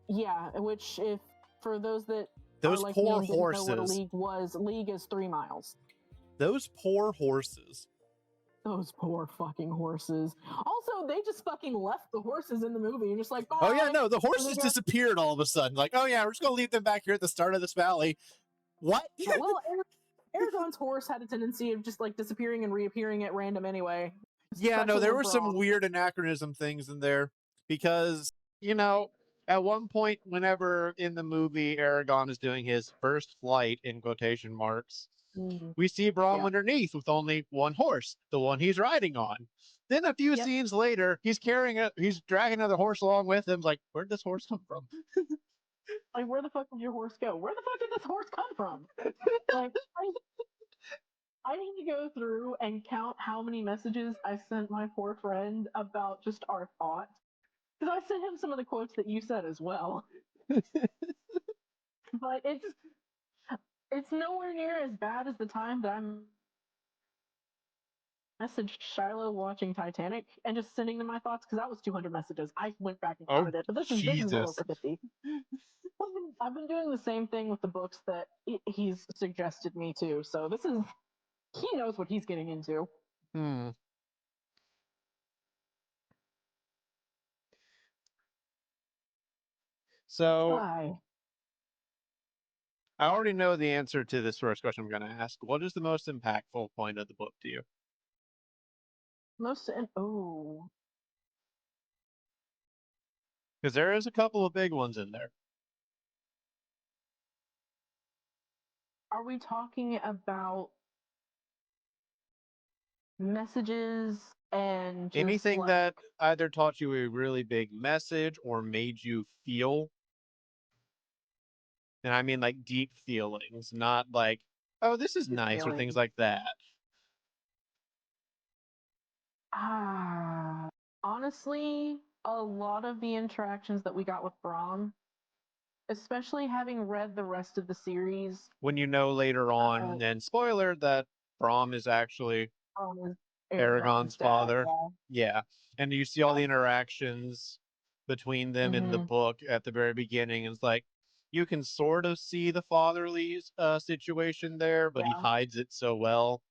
Yeah, which, if for those that Those are like me poor and didn't know what a horses. league was, league is 3 miles. Those poor horses. Those poor fucking horses. Also, they just fucking left the horses in the movie and just like, bye. Oh yeah, no, the And horses they got, disappeared all of a sudden. Like, oh yeah, we're just gonna leave them back here at the start of this valley. What? well, Eragon's horse had a tendency of just like disappearing and reappearing at random anyway. Yeah, no, Especially there with were some Braum. weird anachronism things in there because, you know, at one point, whenever in the movie Aragon is doing his first flight in quotation marks, Mhm. we see Braum Yeah. underneath with only one horse, the one he's riding on. Then a few Yep. scenes later, he's dragging another horse along with him. Like, where'd this horse come from? Like, where the fuck did your horse go? Where the fuck did this horse come from? Like, I need to go through and count how many messages I sent my poor friend about just our thoughts. Because I sent him some of the quotes that you said as well. But it's nowhere near as bad as the time that I'm messaged Shiloh watching Titanic and just sending them my thoughts, because that was 200 messages. I went back and Oh, counted it, but this is well Jesus. over 50. I've been doing the same thing with the books that he's suggested me to, so he knows what he's getting into. Hmm. So Why? I already know the answer to this first question I'm going to ask. What is the most impactful point of the book to you? Oh, Because there is a couple of big ones in there. are we talking about messages and just Anything like, that either taught you a really big message or made you feel, and I mean like deep feelings, not like, oh, this is nice or things feeling? like that. Ah, honestly, a lot of the interactions that we got with Brahm, especially having read the rest of the series, When you know later uh, on, and spoiler, that Braum is actually Brahm is Eragon's Aragon's dad. father. Yeah, Yeah. And you see all the interactions between them in the mm-hmm. book at the very beginning. It's like you can sort of see the fatherly situation there, but he Yeah. hides it so well.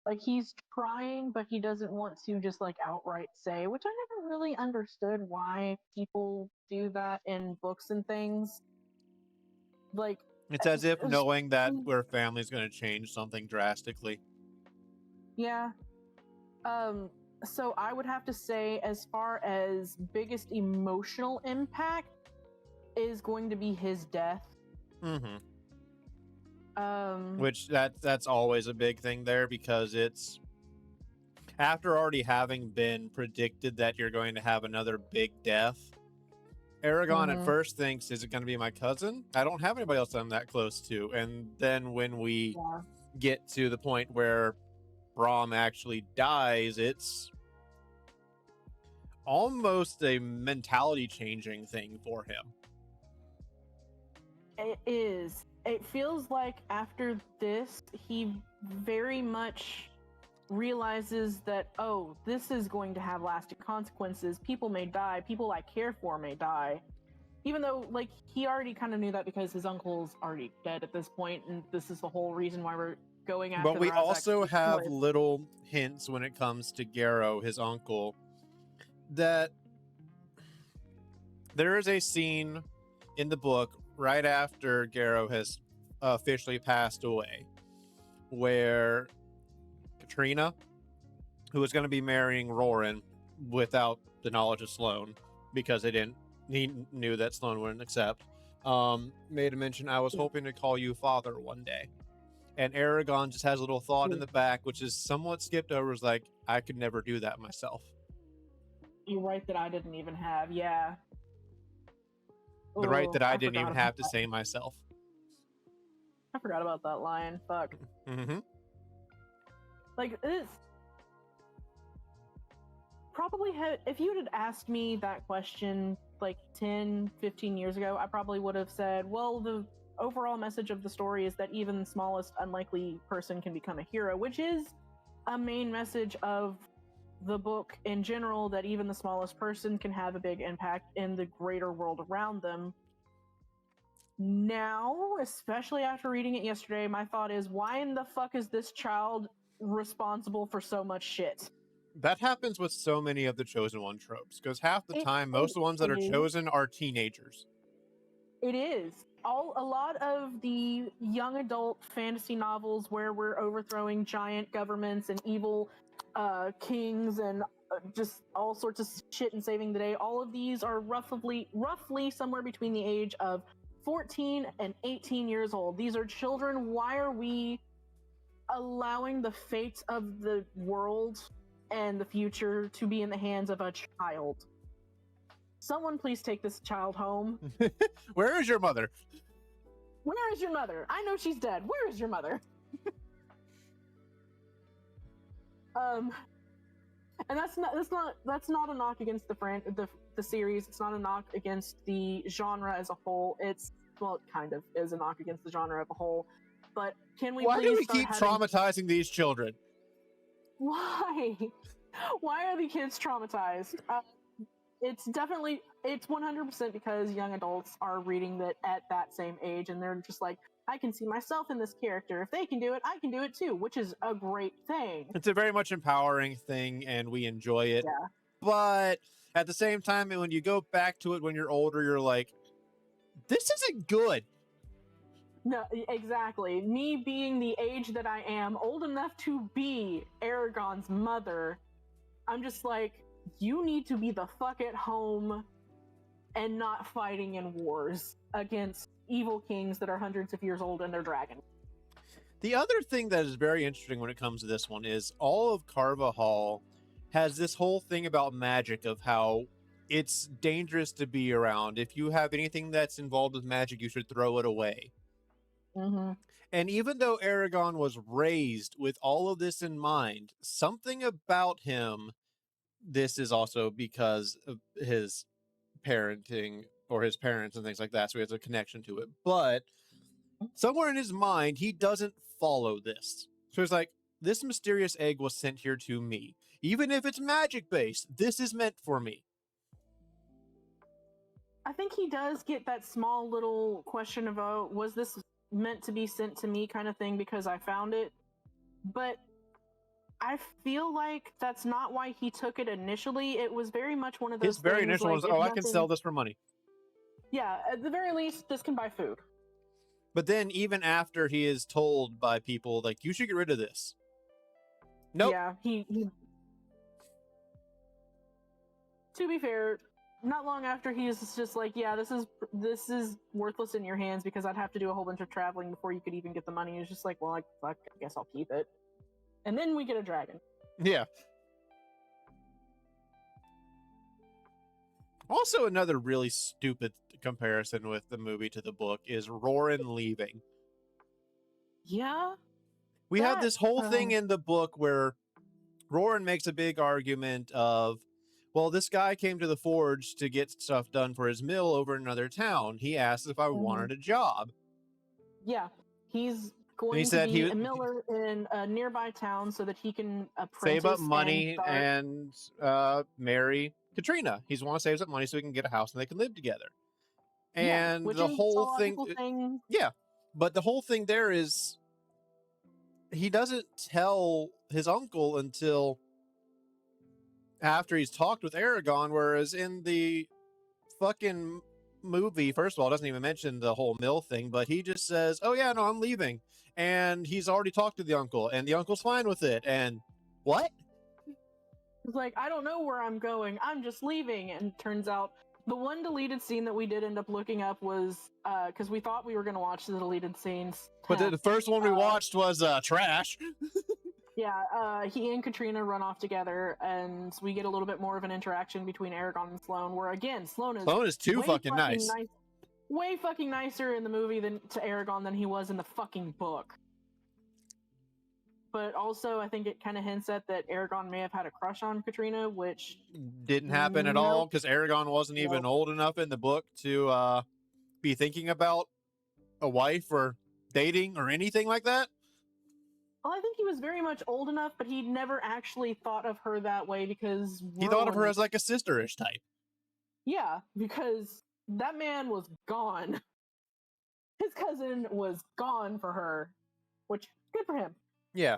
Like, he's trying, but he doesn't want to just like outright say, which I never really understood why people do that in books and things. Like, It's as if it's- knowing that their family's going to change something drastically. yeah. So I would have to say, as far as biggest emotional impact, is going to be his death. Mm-hmm. Um, Which that's always a big thing there because it's after already having been predicted that you're going to have another big death. Eragon at first thinks, is it going to be my cousin? I don't have anybody else I'm that close to. And then when we get to the point where Braum actually dies, it's almost a mentality changing thing for him. It is. It feels like after this, he very much realizes that, oh, this is going to have lasting consequences. People may die. People I care for may die. Even though, like, he already kind of knew that because his uncle's already dead at this point, and this is the whole reason why we're going after But we the also have with. little hints when it comes to Garrow, his uncle, that there is a scene in the book right after Garrow has officially passed away where Katrina, who was going to be marrying Roran without the knowledge of Sloane, because he knew that Sloane wouldn't accept, made a mention, I was hoping to call you father one day. And Eragon just has a little thought in the back, which is somewhat skipped over, is like, I could never do that myself. You're right that I didn't even have, yeah. The right that I didn't forgot even about have to that. say myself. I forgot about that line. Fuck. Mm-hmm. Like, it's probably if you had asked me that question like 10, 15 years ago, I probably would have said, well, the overall message of the story is that even the smallest unlikely person can become a hero, which is a main message of the book in general, that even the smallest person can have a big impact in the greater world around them. Now, especially after reading it yesterday, my thought is, why in the fuck is this child responsible for so much shit? That happens with so many of the Chosen One tropes, because half the time, most of the ones that are is. chosen are teenagers. It is. A lot of the young adult fantasy novels where we're overthrowing giant governments and evil kings and just all sorts of shit and saving the day. All of these are roughly somewhere between the age of 14 and 18 years old. These are children. Why are we allowing the fate of the world and the future to be in the hands of a child? Someone please take this child home. Where is your mother? Where is your mother? I know she's dead. Where is your mother? And that's not a knock against the series. It's not a knock against the genre as a whole. It kind of is a knock against the genre as a whole. But can we Why please do we start keep having... traumatizing these children? Why? Why are the kids traumatized? It's 100% because young adults are reading that at that same age, and they're just like, I can see myself in this character. If they can do it, I can do it too, which is a great thing. It's a very much empowering thing, and we enjoy it. Yeah. But at the same time, when you go back to it when you're older, you're like, this isn't good. No, exactly. Me being the age that I am, old enough to be Eragon's mother, I'm just like, you need to be the fuck at home and not fighting in wars against evil kings that are hundreds of years old and they're dragons. The other thing that is very interesting when it comes to this one is all of Carvajal has this whole thing about magic, of how it's dangerous to be around. If you have anything that's involved with magic, you should throw it away. Mm-hmm. And even though Eragon was raised with all of this in mind, something about him, this is also because of his parenting or his parents and things like that, so he has a connection to it. But somewhere in his mind, he doesn't follow this. So he's like, this mysterious egg was sent here to me. Even if it's magic based, this is meant for me. I think he does get that small little question about, was this meant to be sent to me kind of thing because I found it? But I feel like that's not why he took it initially. It was very much one of those His very things initial like, was, oh, I can sell this for money. Yeah, at the very least, this can buy food. But then even after he is told by people, like, you should get rid of this. Nope. Yeah, he to be fair, not long after he's just like, yeah, this is worthless in your hands because I'd have to do a whole bunch of traveling before you could even get the money. He's just like, well, I guess I'll keep it. And then we get a dragon. Yeah. Also, another really stupid comparison with the movie to the book is Roran leaving. Yeah. We have this whole thing in the book where Roran makes a big argument of, well, this guy came to the forge to get stuff done for his mill over in another town. He asked if I wanted a job. Yeah. He's going he to said be a miller in a nearby town so that he can apprentice, save up money and marry Katrina. He's want to save up money so he can get a house and they can live together. And which the is whole a logical thing. Yeah. But the whole thing there is he doesn't tell his uncle until after he's talked with Eragon, whereas in the fucking movie, first of all, it doesn't even mention the whole mill thing, but he just says, oh yeah, no, I'm leaving. And he's already talked to the uncle, and the uncle's fine with it. And what? It's like, I don't know where I'm going. I'm just leaving. And turns out The one deleted scene that we did end up looking up was because we thought we were going to watch the deleted scenes. But the first one we watched was trash. Yeah, he and Katrina run off together, and we get a little bit more of an interaction between Eragon and Sloane, where again, Sloane is too fucking nice. Way fucking nicer in the movie to Eragon than he was in the fucking book. But also, I think it kind of hints at that Eragon may have had a crush on Katrina, which didn't happen at all, because Eragon wasn't even old enough in the book to be thinking about a wife or dating or anything like that. Well, I think he was very much old enough, but he never actually thought of her that way because he thought of her as like a sister-ish type. Yeah, because that man was gone. His cousin was gone for her, which, good for him. Yeah.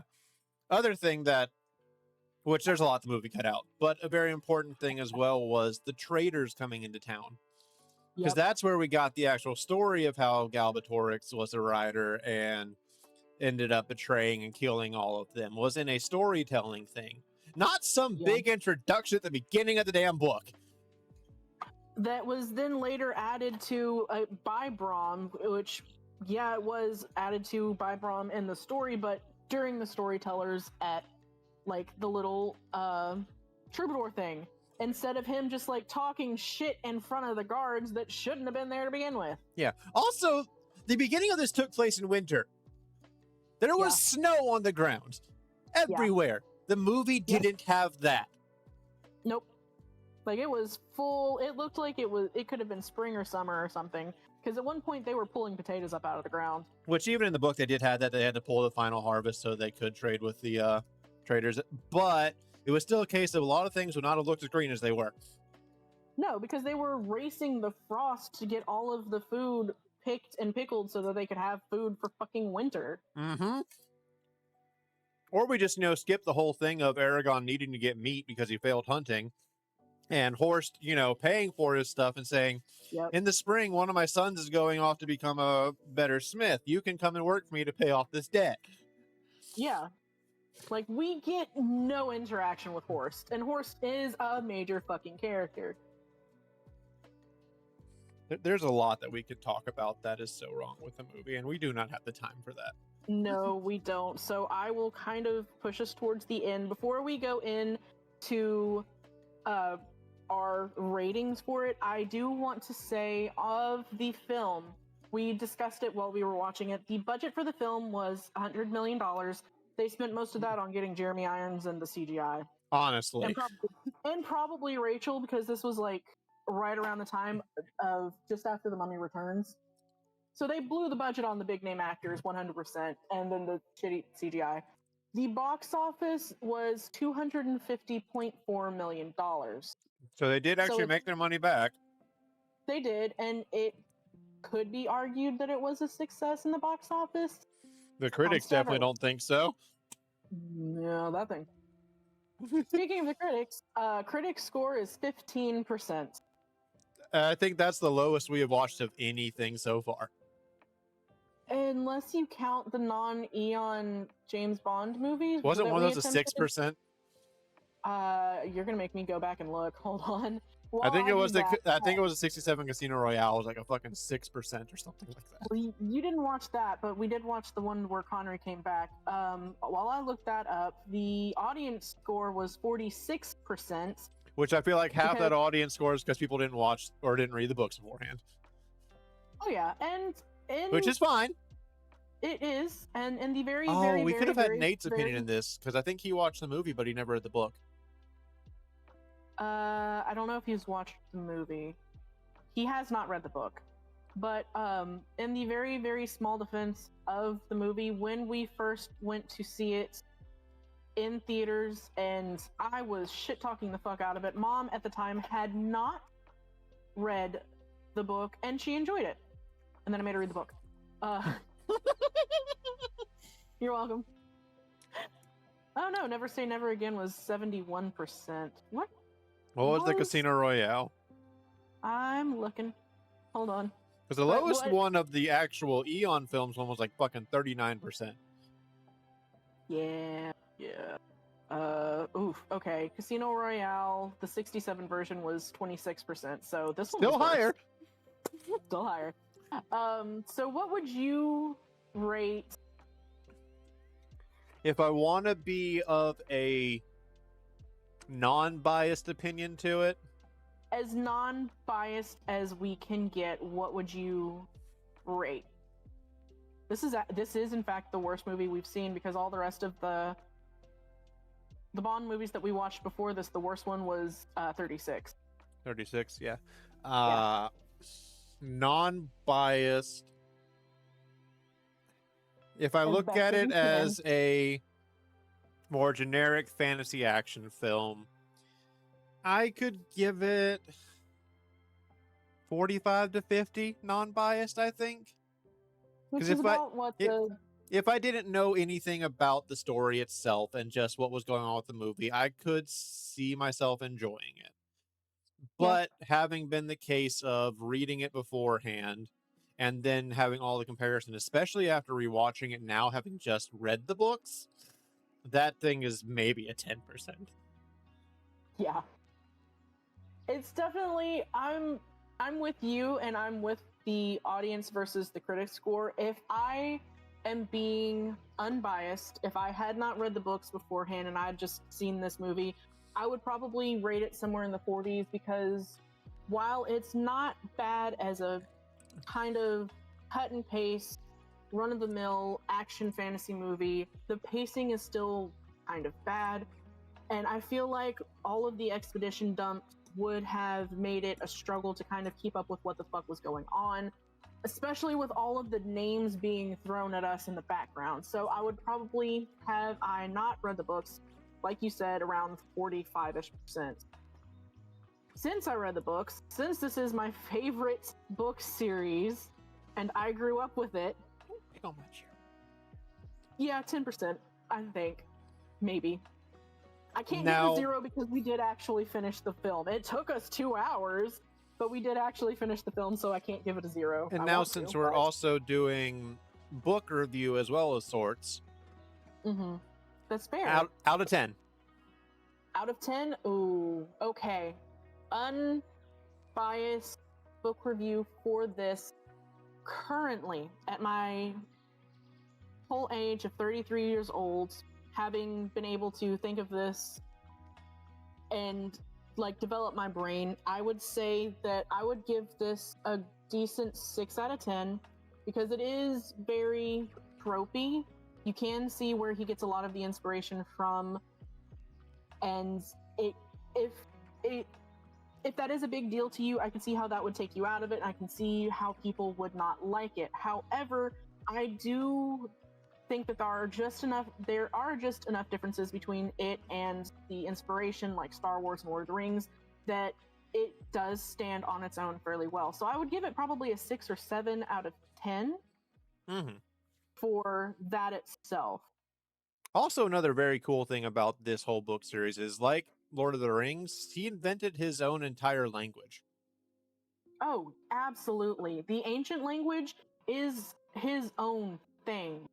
Other thing that, which there's a lot the movie cut out, but a very important thing as well was the traders coming into town. Because that's where we got the actual story of how Galbatorix was a rider and ended up betraying and killing all of them, was in a storytelling thing. Not some big introduction at the beginning of the damn book. That was then later added to by Brom, which, it was added to by Brom in the story, but during the storytellers at, like, the little troubadour thing, instead of him just, like, talking shit in front of the guards that shouldn't have been there to begin with. Yeah. Also, the beginning of this took place in winter. There was snow on the ground everywhere. The movie didn't have that. Nope. Like, it was full. It looked like it could have been spring or summer or something. Because at one point they were pulling potatoes up out of the ground. Which even in the book they did have that. They had to pull the final harvest so they could trade with the traders. But it was still a case of a lot of things would not have looked as green as they were. No, because they were racing the frost to get all of the food picked and pickled so that they could have food for fucking winter. Mm-hmm. Or we just, skip the whole thing of Eragon needing to get meat because he failed hunting. And Horst, paying for his stuff and saying, in the spring, one of my sons is going off to become a better smith. You can come and work for me to pay off this debt. Yeah. Like, we get no interaction with Horst. And Horst is a major fucking character. There's a lot that we could talk about that is so wrong with the movie, and we do not have the time for that. No, we don't. So I will kind of push us towards the end. Before we go into our ratings for it, I do want to say of the film, we discussed it while we were watching it. The budget for the film was $100 million. They spent most of that on getting Jeremy Irons and the CGI. Honestly. And probably Rachel, because this was like right around the time of just after The Mummy Returns. So they blew the budget on the big name actors 100%, and then the shitty CGI. The box office was $250.4 million. So they did actually make their money back. They did, and it could be argued that it was a success in the box office. The critics definitely don't think so. No, that thing. Speaking of the critics score is 15%. I think that's the lowest we have watched of anything so far. Unless you count the non-Eon James Bond movies. Wasn't one of those a 6%? You're gonna make me go back and look. Hold on. I think it was a 67 Casino Royale. It was like a fucking 6% or something like that. Well, you didn't watch that, but we did watch the one where Connery came back. While I looked that up, the audience score was 46%. Which I feel like half that audience score is because people didn't watch or didn't read the books beforehand. Oh yeah, and which is fine. It is, and in the very we could have had Nate's opinion in this, because I think he watched the movie, but he never read the book. I don't know if he's watched the movie. He has not read the book. But in the very, very small defense of the movie, when we first went to see it in theaters, and I was shit-talking the fuck out of it, Mom at the time had not read the book, and she enjoyed it. And then I made her read the book. You're welcome. Oh no, Never Say Never Again was 71%. What? What was the Casino Royale? I'm looking. Hold on. Because the lowest one of the actual Eon films one was like fucking 39%. Yeah. Oof. Okay. Casino Royale, the 67 version was 26%, so this one was Still higher. worse. Still higher. So what would you rate? If I want to be of a non-biased opinion to it, As non-biased as we can get, what would you rate? This is in fact the worst movie we've seen, because all the rest of the Bond movies that we watched before this, the worst one was 36. 36, yeah. Yeah. Non-biased. If I As look best at as it we can. as a more generic fantasy action film, I could give it 45 to 50 non-biased, I think. Which Because is about what the if I didn't know anything about the story itself and just what was going on with the movie, I could see myself enjoying it. Yeah. But having been the case of reading it beforehand and then having all the comparison, especially after rewatching it now, having just read the books, that thing is maybe a 10%. Yeah. It's definitely I'm with you, and I'm with the audience versus the critic score. If I am being unbiased, if I had not read the books beforehand and I had just seen this movie, I would probably rate it somewhere in the 40s, because while it's not bad as a kind of cut and paste, run of the mill action fantasy movie, the pacing is still kind of bad. And I feel like all of the expedition dumps would have made it a struggle to kind of keep up with what the fuck was going on, especially with all of the names being thrown at us in the background. So I would probably, have I not read the books, like you said, around 45-ish%. Since I read the books, since this is my favorite book series, and I grew up with it, yeah, 10%, I think. Maybe. I can't give Now- a 0 because we did actually finish the film. It took us 2 hours, but we did actually finish the film, so I can't give it a 0. And I now, want since to, we're but- also doing book review as well as sorts, That's fair. out of 10. Out of 10? Ooh, okay. Unbiased book review for this, currently, at my whole age of 33 years old, having been able to think of this and like develop my brain, I would say that I would give this a decent 6 out of 10, because it is very tropey. You can see where he gets a lot of the inspiration from, and if that is a big deal to you, I can see how that would take you out of it. I can see how people would not like it. However, I do think that there are just enough differences between it and the inspiration, like Star Wars and Lord of the Rings, that it does stand on its own fairly well. So I would give it probably a 6 or 7 out of 10 for that itself. Also, another very cool thing about this whole book series is, like Lord of the Rings, he invented his own entire language. Oh, absolutely. The ancient language is his own thing,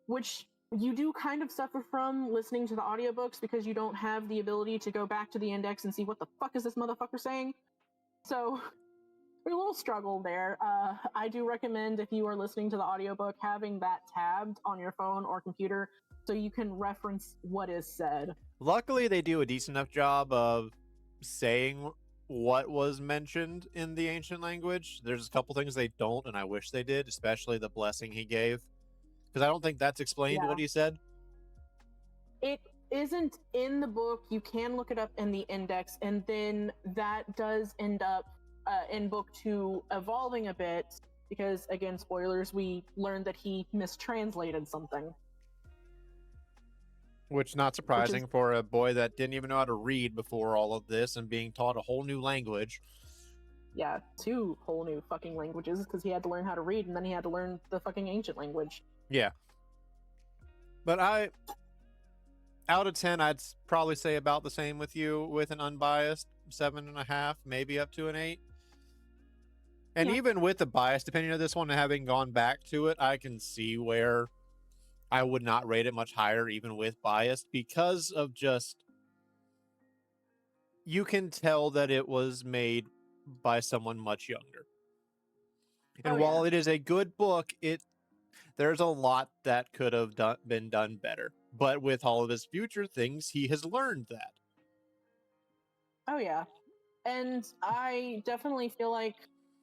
which you do kind of suffer from listening to the audiobooks, because you don't have the ability to go back to the index and see what the fuck is this motherfucker saying. So there's a little struggle there. I do recommend, if you are listening to the audiobook, having that tabbed on your phone or computer so you can reference what is said. Luckily, they do a decent enough job of saying what was mentioned in the ancient language. There's a couple things they don't, and I wish they did, especially the blessing he gave, because I don't think that's explained what he said. It isn't in the book. You can look it up in the index, and then that does end up in book 2 evolving a bit, because, again, spoilers, we learned that he mistranslated something. Which, not surprising for a boy that didn't even know how to read before all of this and being taught a whole new language. Yeah, 2 whole new fucking languages, because he had to learn how to read, and then he had to learn the fucking ancient language. Yeah. But out of 10, I'd probably say about the same with you, with an unbiased 7.5, maybe up to an 8. And even with the biased opinion of this one, having gone back to it, I can see where I would not rate it much higher, even with bias, because of just you can tell that it was made by someone much younger. Oh And yeah. while it is a good book, there's a lot that could have been done better. But with all of his future things, he has learned that. Oh yeah. And I definitely feel like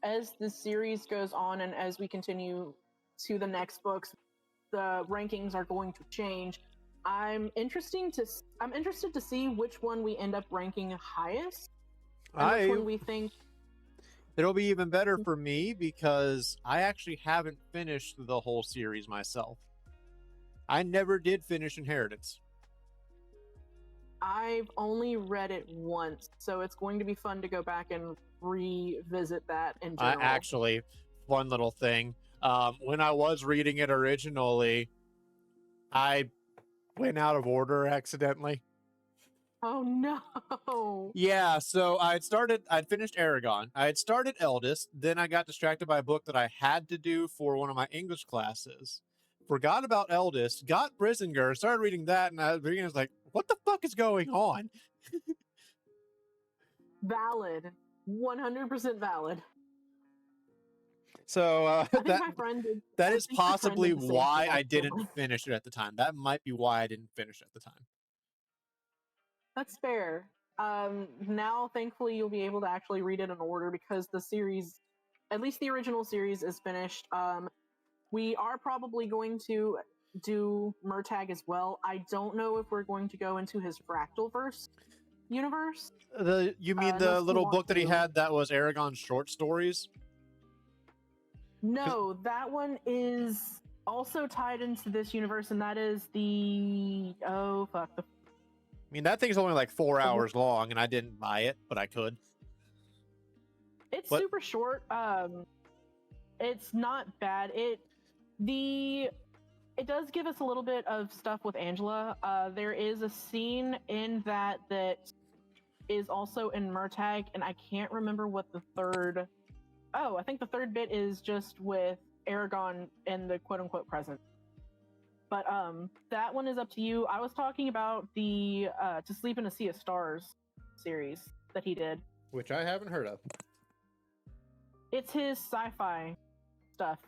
as the series goes on and as we continue to the next books, the rankings are going to change. I'm interested to see which one we end up ranking highest and which I one we think. It'll be even better for me because I actually haven't finished the whole series myself. I never did finish Inheritance. I've only read it once, so it's going to be fun to go back and revisit that in general. Actually, one little thing. When I was reading it originally, I went out of order accidentally. Oh no. Yeah, so I'd finished Eragon. I had started Eldest, then I got distracted by a book that I had to do for one of my English classes. Forgot about Eldest, got Brisingar, started reading that, and I was like, what the fuck is going on? Valid. 100% valid. So I think my friend did. that I is think my friend possibly did the same why thing. I didn't Actually. finish it at the time. That might be why I didn't finish at the time. That's fair. Now, thankfully, you'll be able to actually read it in order because the series, at least the original series, is finished. We are probably going to do Murtag as well. I don't know if we're going to go into his Fractalverse universe. You mean the Unless you little want book that he to. had that was Aragon's short stories? No, that one is also tied into this universe, and that is the oh fuck the I mean, that thing's only like 4 hours long, and I didn't buy it, but I could. it's What? super short. It's not bad. It does give us a little bit of stuff with Angela. There is a scene in that is also in Murtag, and I can't remember what the third. Oh, I think the third bit is just with Eragon in the quote unquote present. But that one is up to you. I was talking about the To Sleep in a Sea of Stars series that he did. Which I haven't heard of. It's his sci-fi stuff.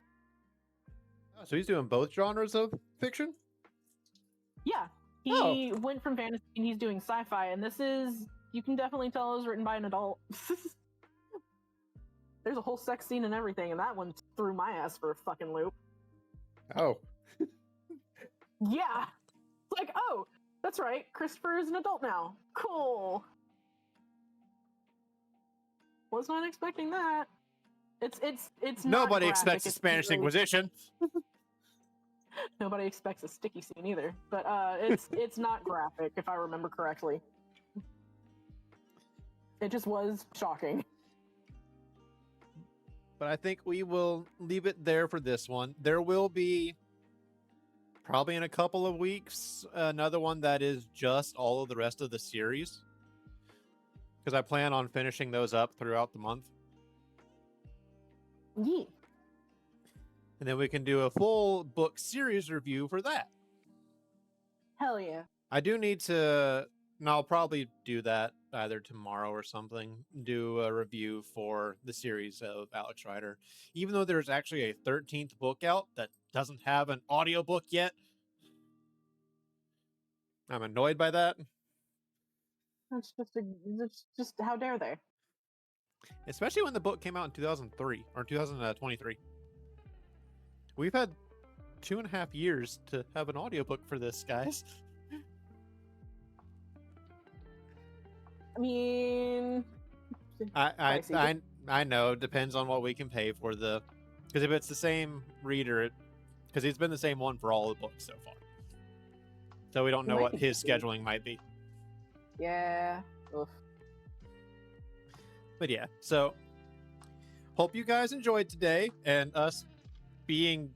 Oh, so he's doing both genres of fiction? Yeah, he went from fantasy and he's doing sci-fi, and this is, you can definitely tell it was written by an adult. There's a whole sex scene and everything, and that one threw my ass for a fucking loop. Oh. Yeah. It's like, oh, that's right, Christopher is an adult now. Cool. Was not expecting that. It's Nobody not expects the Spanish Inquisition. Nobody expects a sticky scene either, but it's not graphic if I remember correctly. It just was shocking. But I think we will leave it there for this one. There will be, probably in a couple of weeks, another one that is just all of the rest of the series. Because I plan on finishing those up throughout the month. Yeah. And then we can do a full book series review for that. Hell yeah. I do need to, and I'll probably do that either tomorrow or something, do a review for the series of Alex Rider. Even though there's actually a 13th book out that doesn't have an audiobook yet. I'm annoyed by that. That's just how dare they? Especially when the book came out in 2003 or 2023. We've had 2.5 years to have an audiobook for this, guys. I mean, I know. It depends on what we can pay for the, because if it's the same reader, because it's been the same one for all the books so far. So we don't know what his scheduling might be. Yeah. Oof. But yeah, so hope you guys enjoyed today and us being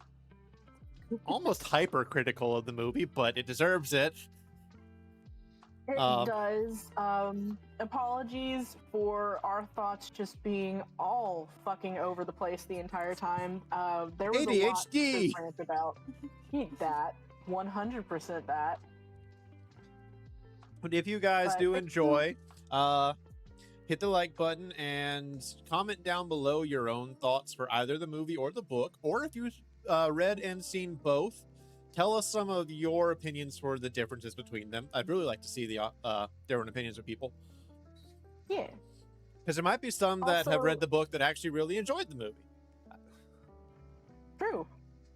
almost hypercritical of the movie, but it deserves it. It does. Apologies for our thoughts just being all fucking over the place the entire time. There was ADHD. a lot to rant about. Eat that. 100% that. But if you guys do enjoy, hit the like button and comment down below your own thoughts for either the movie or the book, or if you read and seen both, tell us some of your opinions for the differences between them. I'd really like to see the different opinions of people, Yeah. because there might be some that have read Also, the book that actually really enjoyed the movie. true.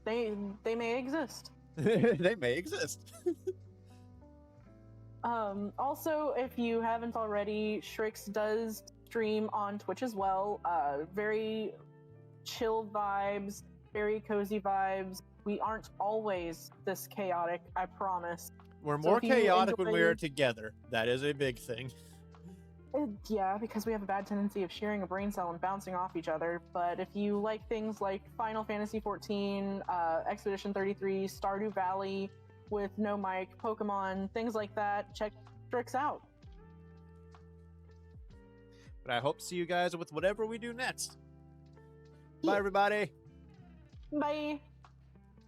They may exist. They may exist. Also, if you haven't already, Shrix does stream on Twitch as well. Very chill vibes, very cozy vibes. We aren't always this chaotic, I promise. We're So more if you chaotic when we are enjoy- together. That is a big thing. Yeah, because we have a bad tendency of sharing a brain cell and bouncing off each other. But if you like things like Final Fantasy XIV, Expedition 33, Stardew Valley with no mic, Pokemon, things like that, check Strix out. But I hope to see you guys with whatever we do next. Yeah. Bye, everybody. Bye.